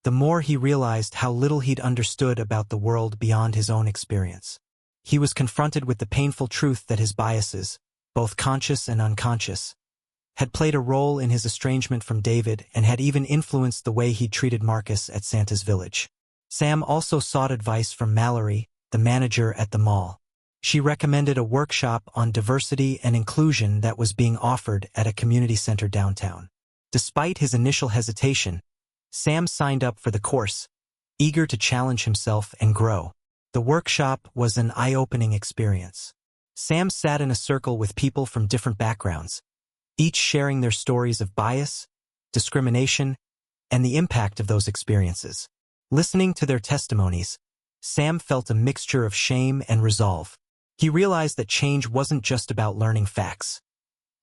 the more he realized how little he'd understood about the world beyond his own experience. He was confronted with the painful truth that his biases, both conscious and unconscious, had played a role in his estrangement from David and had even influenced the way he treated Marcus at Santa's village. Sam also sought advice from Mallory, the manager at the mall. She recommended a workshop on diversity and inclusion that was being offered at a community center downtown. Despite his initial hesitation, Sam signed up for the course, eager to challenge himself and grow. The workshop was an eye-opening experience. Sam sat in a circle with people from different backgrounds, each sharing their stories of bias, discrimination, and the impact of those experiences. Listening to their testimonies, Sam felt a mixture of shame and resolve. He realized that change wasn't just about learning facts.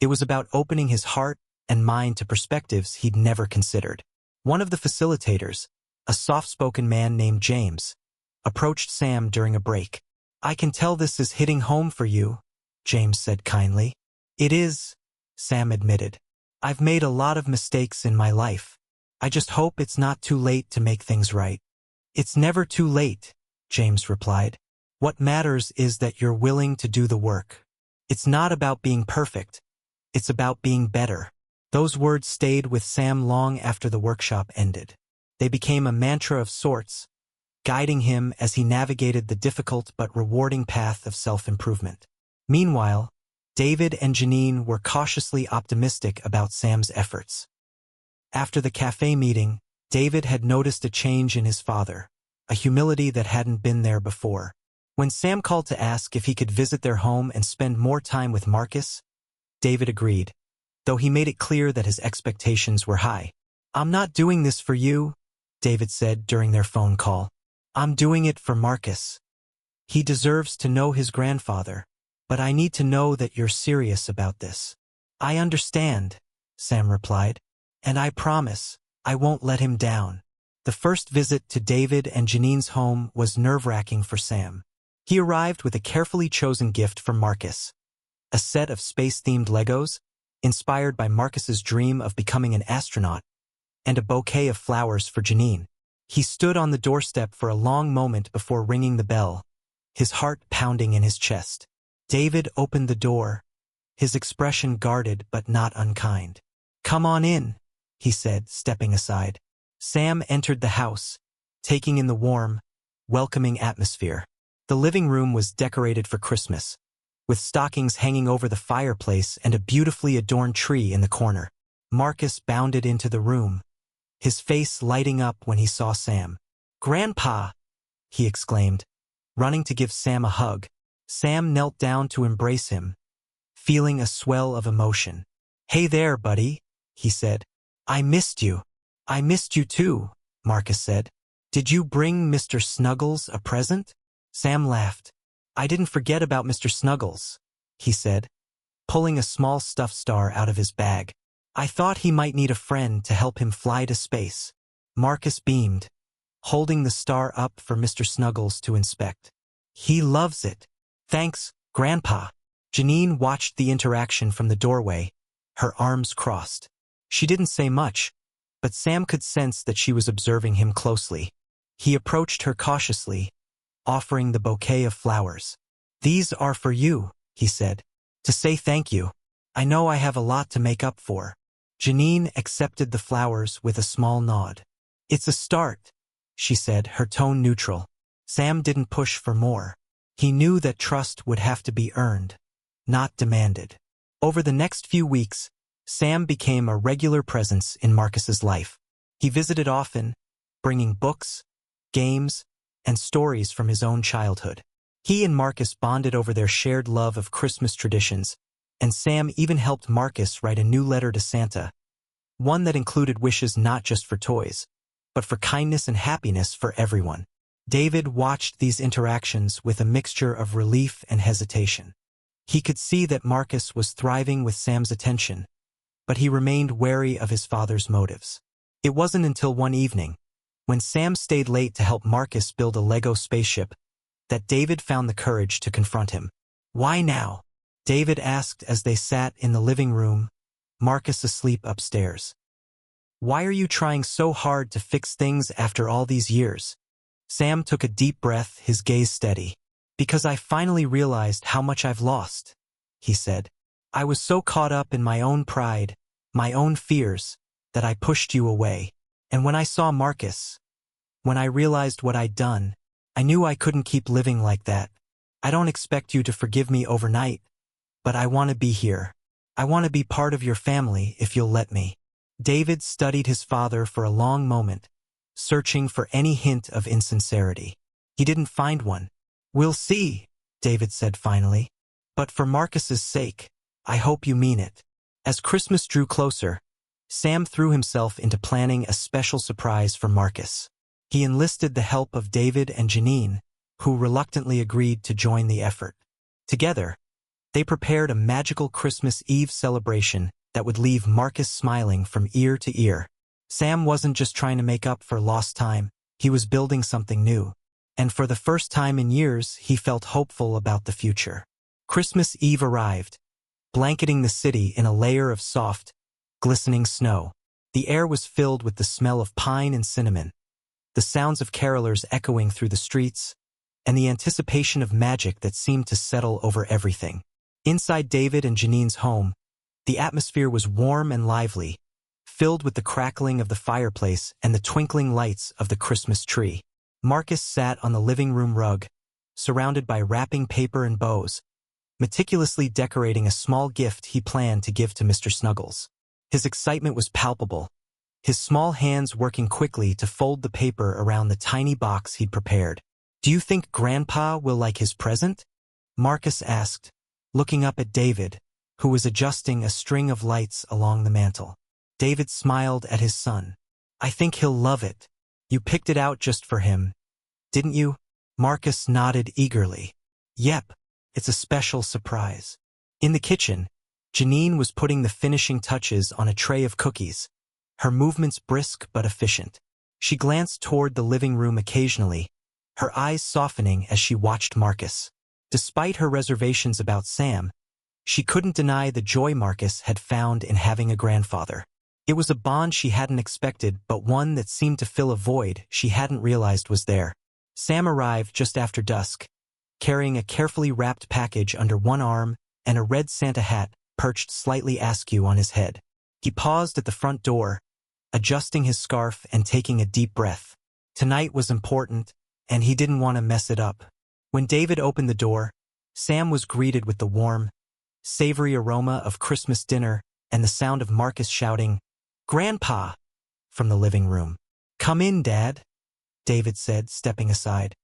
It was about opening his heart and mind to perspectives he'd never considered. One of the facilitators, a soft-spoken man named James, approached Sam during a break. I can tell this is hitting home for you, James said kindly. It is, Sam admitted. I've made a lot of mistakes in my life. I just hope it's not too late to make things right." "It's never too late," James replied. "What matters is that you're willing to do the work. It's not about being perfect. It's about being better." Those words stayed with Sam long after the workshop ended. They became a mantra of sorts, guiding him as he navigated the difficult but rewarding path of self-improvement. Meanwhile, David and Janine were cautiously optimistic about Sam's efforts. After the cafe meeting, David had noticed a change in his father, a humility that hadn't been there before. When Sam called to ask if he could visit their home and spend more time with Marcus, David agreed, though he made it clear that his expectations were high. "I'm not doing this for you," David said during their phone call. "I'm doing it for Marcus. He deserves to know his grandfather, but I need to know that you're serious about this." "I understand," Sam replied, "and I promise I won't let him down." The first visit to David and Janine's home was nerve-wracking for Sam. He arrived with a carefully chosen gift for Marcus, a set of space-themed Legos, inspired by Marcus's dream of becoming an astronaut, and a bouquet of flowers for Janine. He stood on the doorstep for a long moment before ringing the bell, his heart pounding in his chest. David opened the door, his expression guarded but not unkind. "Come on in," he said, stepping aside. Sam entered the house, taking in the warm, welcoming atmosphere. The living room was decorated for Christmas, with stockings hanging over the fireplace and a beautifully adorned tree in the corner. Marcus bounded into the room, his face lighting up when he saw Sam. "Grandpa!" he exclaimed, running to give Sam a hug. Sam knelt down to embrace him, feeling a swell of emotion. "Hey there, buddy," he said. "I missed you." "I missed you too," Marcus said. "Did you bring Mr. Snuggles a present?" Sam laughed. "I didn't forget about Mr. Snuggles," he said, pulling a small stuffed star out of his bag. "I thought he might need a friend to help him fly to space." Marcus beamed, holding the star up for Mr. Snuggles to inspect. "He loves it." "Thanks, Grandpa." Janine watched the interaction from the doorway, her arms crossed. She didn't say much, but Sam could sense that she was observing him closely. He approached her cautiously, offering the bouquet of flowers. "These are for you," he said, "to say thank you. I know I have a lot to make up for." Janine accepted the flowers with a small nod. "It's a start," she said, her tone neutral. Sam didn't push for more. He knew that trust would have to be earned, not demanded. Over the next few weeks, Sam became a regular presence in Marcus's life. He visited often, bringing books, games, and stories from his own childhood. He and Marcus bonded over their shared love of Christmas traditions, and Sam even helped Marcus write a new letter to Santa, one that included wishes not just for toys, but for kindness and happiness for everyone. David watched these interactions with a mixture of relief and hesitation. He could see that Marcus was thriving with Sam's attention, but he remained wary of his father's motives. It wasn't until one evening, when Sam stayed late to help Marcus build a Lego spaceship, that David found the courage to confront him. "Why now?" David asked as they sat in the living room, Marcus asleep upstairs. "Why are you trying so hard to fix things after all these years?" Sam took a deep breath, his gaze steady. "Because I finally realized how much I've lost," he said. "I was so caught up in my own pride, my own fears, that I pushed you away. And when I saw Marcus, when I realized what I'd done, I knew I couldn't keep living like that. I don't expect you to forgive me overnight, but I want to be here. I want to be part of your family if you'll let me." David studied his father for a long moment, searching for any hint of insincerity. He didn't find one. "We'll see," David said finally. "But for Marcus's sake, I hope you mean it." As Christmas drew closer, Sam threw himself into planning a special surprise for Marcus. He enlisted the help of David and Janine, who reluctantly agreed to join the effort. Together, they prepared a magical Christmas Eve celebration that would leave Marcus smiling from ear to ear. Sam wasn't just trying to make up for lost time, he was building something new. And for the first time in years, he felt hopeful about the future. Christmas Eve arrived, blanketing the city in a layer of soft, glistening snow. The air was filled with the smell of pine and cinnamon, the sounds of carolers echoing through the streets, and the anticipation of magic that seemed to settle over everything. Inside David and Janine's home, the atmosphere was warm and lively, filled with the crackling of the fireplace and the twinkling lights of the Christmas tree. Marcus sat on the living room rug, surrounded by wrapping paper and bows, meticulously decorating a small gift he planned to give to Mr. Snuggles. His excitement was palpable, his small hands working quickly to fold the paper around the tiny box he'd prepared. "Do you think Grandpa will like his present?" Marcus asked, looking up at David, who was adjusting a string of lights along the mantel. David smiled at his son. "I think he'll love it. You picked it out just for him, didn't you?" Marcus nodded eagerly. "Yep, it's a special surprise." In the kitchen, Janine was putting the finishing touches on a tray of cookies, her movements brisk but efficient. She glanced toward the living room occasionally, her eyes softening as she watched Marcus. Despite her reservations about Sam, she couldn't deny the joy Marcus had found in having a grandfather. It was a bond she hadn't expected, but one that seemed to fill a void she hadn't realized was there. Sam arrived just after dusk, carrying a carefully wrapped package under one arm and a red Santa hat perched slightly askew on his head. He paused at the front door, adjusting his scarf and taking a deep breath. Tonight was important, and he didn't want to mess it up. When David opened the door, Sam was greeted with the warm, savory aroma of Christmas dinner and the sound of Marcus shouting, "Grandpa!" from the living room. "Come in, Dad," David said, stepping aside.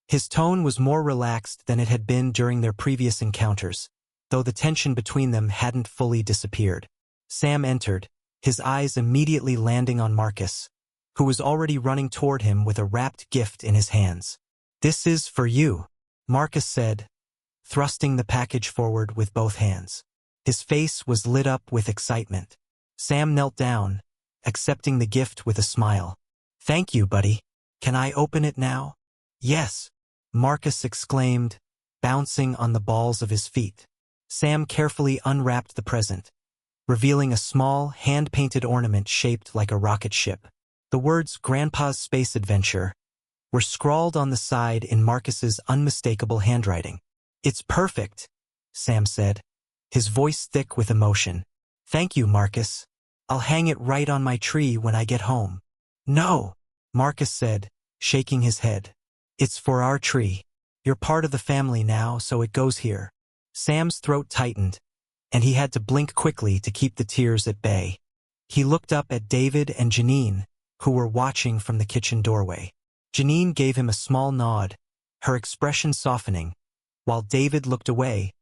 His tone was more relaxed than it had been during their previous encounters, though the tension between them hadn't fully disappeared. Sam entered, his eyes immediately landing on Marcus, who was already running toward him with a wrapped gift in his hands. "This is for you," Marcus said, thrusting the package forward with both hands. His face was lit up with excitement. Sam knelt down, accepting the gift with a smile. "Thank you, buddy. Can I open it now?" "Yes," Marcus exclaimed, bouncing on the balls of his feet. Sam carefully unwrapped the present, revealing a small, hand-painted ornament shaped like a rocket ship. The words "Grandpa's Space Adventure" were scrawled on the side in Marcus's unmistakable handwriting. "It's perfect," Sam said, his voice thick with emotion. "Thank you, Marcus. I'll hang it right on my tree when I get home." "No," Marcus said, shaking his head. "It's for our tree. You're part of the family now, so it goes here." Sam's throat tightened, and he had to blink quickly to keep the tears at bay. He looked up at David and Janine, who were watching from the kitchen doorway. Janine gave him a small nod, her expression softening, while David looked away,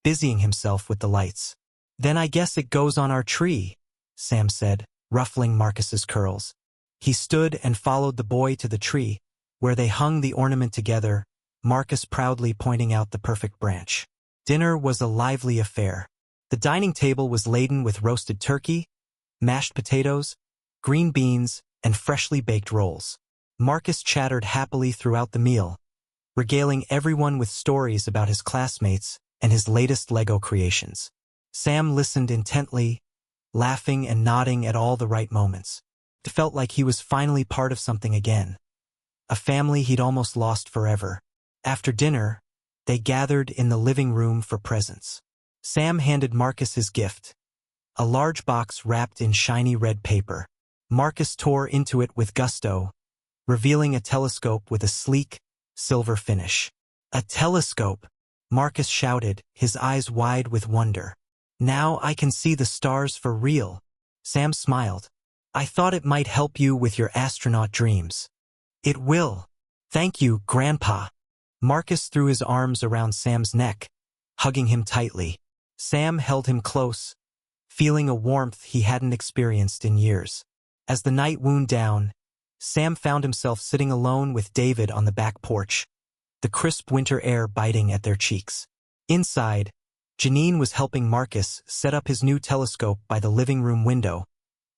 busying himself with the lights. "Then I guess it goes on our tree," Sam said, ruffling Marcus's curls. He stood and followed the boy to the tree, where they hung the ornament together, Marcus proudly pointing out the perfect branch. Dinner was a lively affair. The dining table was laden with roasted turkey, mashed potatoes, green beans, and freshly baked rolls. Marcus chattered happily throughout the meal, regaling everyone with stories about his classmates and his latest Lego creations. Sam listened intently, laughing and nodding at all the right moments. It felt like he was finally part of something again, a family he'd almost lost forever. After dinner, they gathered in the living room for presents. Sam handed Marcus his gift, a large box wrapped in shiny red paper. Marcus tore into it with gusto, revealing a telescope with a sleek, silver finish. "A telescope!" Marcus shouted, his eyes wide with wonder. "Now I can see the stars for real." Sam smiled. "I thought it might help you with your astronaut dreams." "It will. Thank you, Grandpa." Marcus threw his arms around Sam's neck, hugging him tightly. Sam held him close, feeling a warmth he hadn't experienced in years. As the night wound down, Sam found himself sitting alone with David on the back porch, the crisp winter air biting at their cheeks. Inside, Janine was helping Marcus set up his new telescope by the living room window,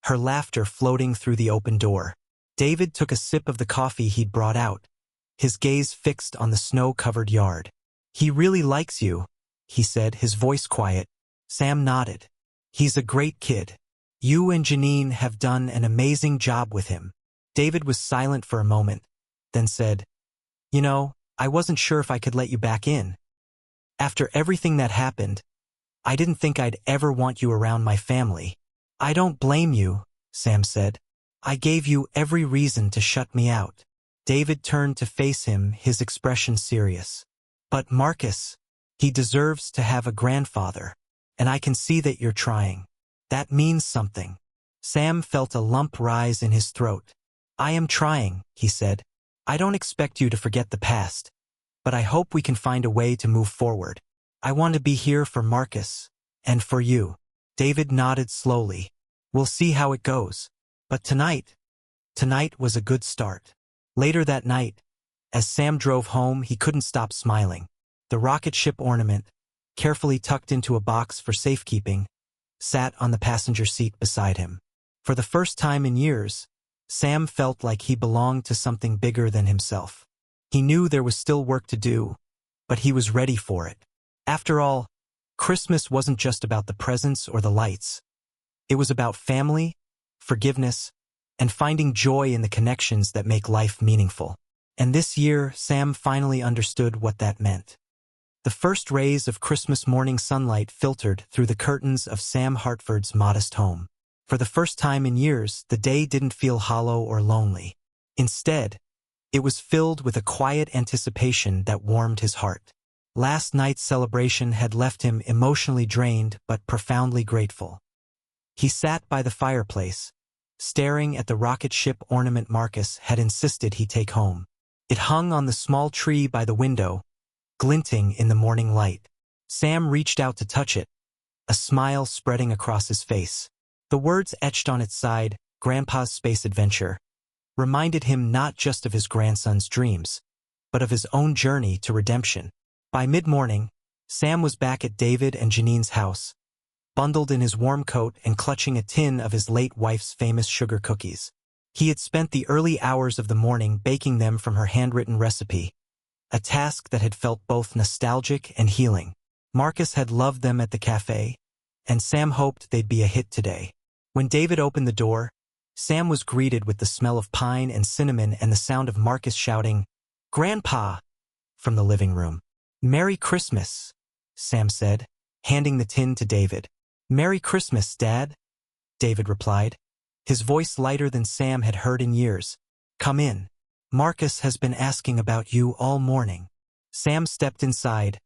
her laughter floating through the open door. David took a sip of the coffee he'd brought out, his gaze fixed on the snow-covered yard. "He really likes you," he said, his voice quiet. Sam nodded. "He's a great kid." You and Janine have done an amazing job with him. David was silent for a moment, then said, You know, I wasn't sure if I could let you back in. After everything that happened, I didn't think I'd ever want you around my family. I don't blame you, Sam said. I gave you every reason to shut me out. David turned to face him, his expression serious. But Marcus, he deserves to have a grandfather, and I can see that you're trying. That means something. Sam felt a lump rise in his throat. I am trying, he said. I don't expect you to forget the past, but I hope we can find a way to move forward. I want to be here for Marcus, and for you. David nodded slowly. We'll see how it goes. But tonight was a good start. Later that night, as Sam drove home, he couldn't stop smiling. The rocket ship ornament, carefully tucked into a box for safekeeping, sat on the passenger seat beside him. For the first time in years, Sam felt like he belonged to something bigger than himself. He knew there was still work to do, but he was ready for it. After all, Christmas wasn't just about the presents or the lights. It was about family, forgiveness, and finding joy in the connections that make life meaningful. And this year, Sam finally understood what that meant. The first rays of Christmas morning sunlight filtered through the curtains of Sam Hartford's modest home. For the first time in years, the day didn't feel hollow or lonely. Instead, it was filled with a quiet anticipation that warmed his heart. Last night's celebration had left him emotionally drained but profoundly grateful. He sat by the fireplace, staring at the rocket ship ornament Marcus had insisted he take home. It hung on the small tree by the window, glinting in the morning light. Sam reached out to touch it, a smile spreading across his face. The words etched on its side, Grandpa's Space Adventure, reminded him not just of his grandson's dreams, but of his own journey to redemption. By mid-morning, Sam was back at David and Janine's house, bundled in his warm coat and clutching a tin of his late wife's famous sugar cookies. He had spent the early hours of the morning baking them from her handwritten recipe, a task that had felt both nostalgic and healing. Marcus had loved them at the cafe, and Sam hoped they'd be a hit today. When David opened the door, Sam was greeted with the smell of pine and cinnamon and the sound of Marcus shouting, "Grandpa!" from the living room. "Merry Christmas," Sam said, handing the tin to David. "Merry Christmas, Dad," David replied, his voice lighter than Sam had heard in years. "Come in. Marcus has been asking about you all morning." Sam stepped inside,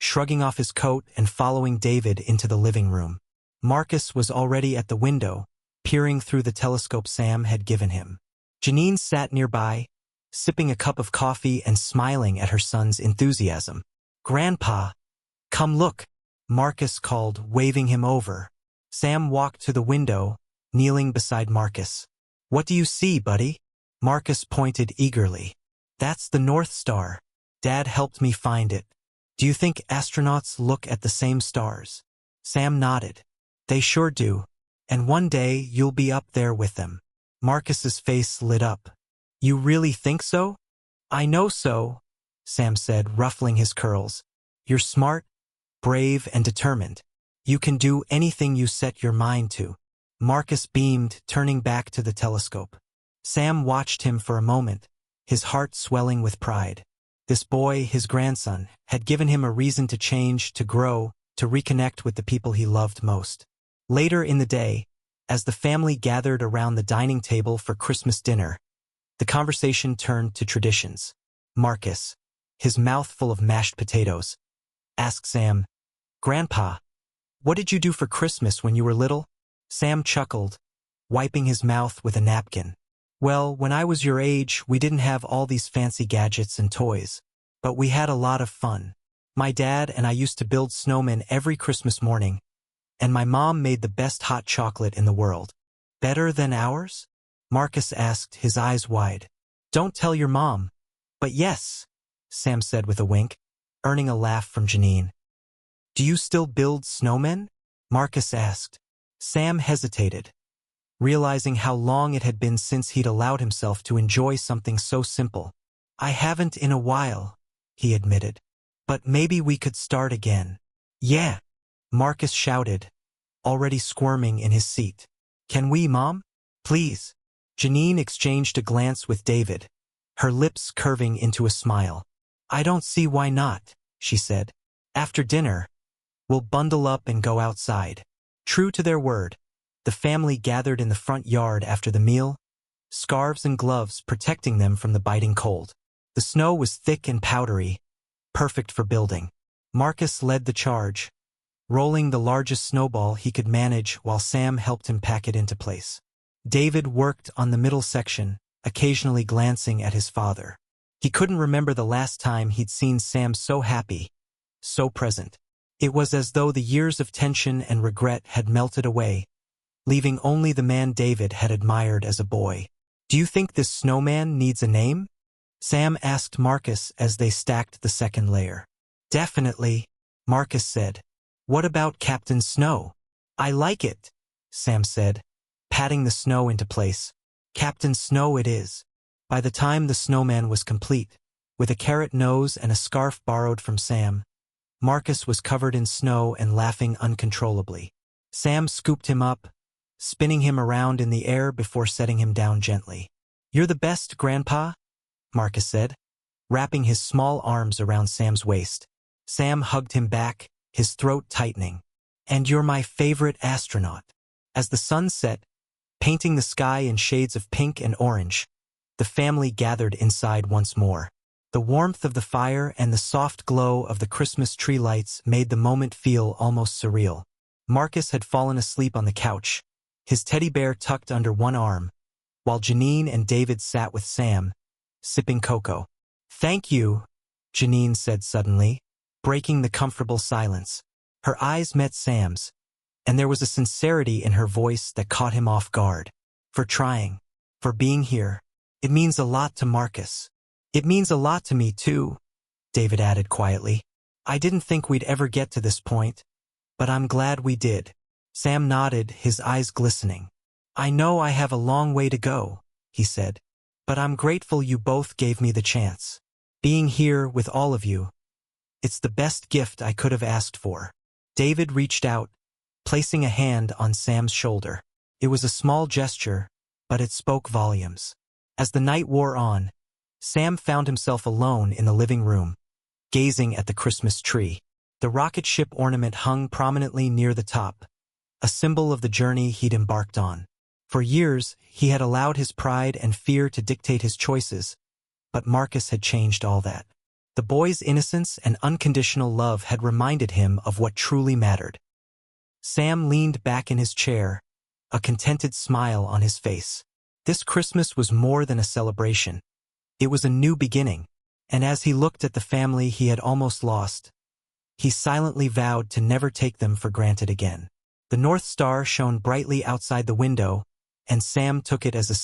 shrugging off his coat and following David into the living room. Marcus was already at the window, peering through the telescope Sam had given him. Janine sat nearby, sipping a cup of coffee and smiling at her son's enthusiasm. "Grandpa, come look," Marcus called, waving him over. Sam walked to the window, kneeling beside Marcus. "What do you see, buddy?" Marcus pointed eagerly. "That's the North Star. Dad helped me find it. Do you think astronauts look at the same stars?" Sam nodded. "They sure do. And one day you'll be up there with them." Marcus's face lit up. "You really think so?" "I know so," Sam said, ruffling his curls. "You're smart, brave, and determined. You can do anything you set your mind to." Marcus beamed, turning back to the telescope. Sam watched him for a moment, his heart swelling with pride. This boy, his grandson, had given him a reason to change, to grow, to reconnect with the people he loved most. Later in the day, as the family gathered around the dining table for Christmas dinner, the conversation turned to traditions. Marcus, his mouth full of mashed potatoes, asked Sam, "Grandpa, what did you do for Christmas when you were little?" Sam chuckled, wiping his mouth with a napkin. "Well, when I was your age, we didn't have all these fancy gadgets and toys, but we had a lot of fun. My dad and I used to build snowmen every Christmas morning, and my mom made the best hot chocolate in the world." "Better than ours?" Marcus asked, his eyes wide. "Don't tell your mom." "But yes," Sam said with a wink, earning a laugh from Janine. "Do you still build snowmen?" Marcus asked. Sam hesitated, realizing how long it had been since he'd allowed himself to enjoy something so simple. "I haven't in a while," he admitted. "But maybe we could start again." "Yeah," Marcus shouted, already squirming in his seat. Can we, Mom? Please. Janine exchanged a glance with David, her lips curving into a smile. I don't see why not, she said. After dinner, we'll bundle up and go outside. True to their word, the family gathered in the front yard after the meal, scarves and gloves protecting them from the biting cold. The snow was thick and powdery, perfect for building. Marcus led the charge, rolling the largest snowball he could manage while Sam helped him pack it into place. David worked on the middle section, occasionally glancing at his father. He couldn't remember the last time he'd seen Sam so happy, so present. It was as though the years of tension and regret had melted away, leaving only the man David had admired as a boy. Do you think this snowman needs a name? Sam asked Marcus as they stacked the second layer. Definitely, Marcus said. What about Captain Snow? I like it, Sam said, patting the snow into place. Captain Snow it is. By the time the snowman was complete, with a carrot nose and a scarf borrowed from Sam, Marcus was covered in snow and laughing uncontrollably. Sam scooped him up, spinning him around in the air before setting him down gently. You're the best, Grandpa, Marcus said, wrapping his small arms around Sam's waist. Sam hugged him back, his throat tightening. And you're my favorite astronaut. As the sun set, painting the sky in shades of pink and orange, the family gathered inside once more. The warmth of the fire and the soft glow of the Christmas tree lights made the moment feel almost surreal. Marcus had fallen asleep on the couch, his teddy bear tucked under one arm, while Janine and David sat with Sam, sipping cocoa. Thank you, Janine said suddenly, breaking the comfortable silence. Her eyes met Sam's, and there was a sincerity in her voice that caught him off guard. For trying, for being here. It means a lot to Marcus. It means a lot to me too, David added quietly. I didn't think we'd ever get to this point, but I'm glad we did. Sam nodded, his eyes glistening. I know I have a long way to go, he said, but I'm grateful you both gave me the chance. Being here with all of you, it's the best gift I could have asked for. David reached out, placing a hand on Sam's shoulder. It was a small gesture, but it spoke volumes. As the night wore on, Sam found himself alone in the living room, gazing at the Christmas tree. The rocket ship ornament hung prominently near the top, a symbol of the journey he'd embarked on. For years, he had allowed his pride and fear to dictate his choices, but Marcus had changed all that. The boy's innocence and unconditional love had reminded him of what truly mattered. Sam leaned back in his chair, a contented smile on his face. This Christmas was more than a celebration. It was a new beginning, and as he looked at the family he had almost lost, he silently vowed to never take them for granted again. The North Star shone brightly outside the window, and Sam took it as a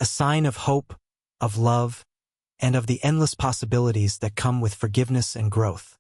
sign of hope, of love, and of the endless possibilities that come with forgiveness and growth.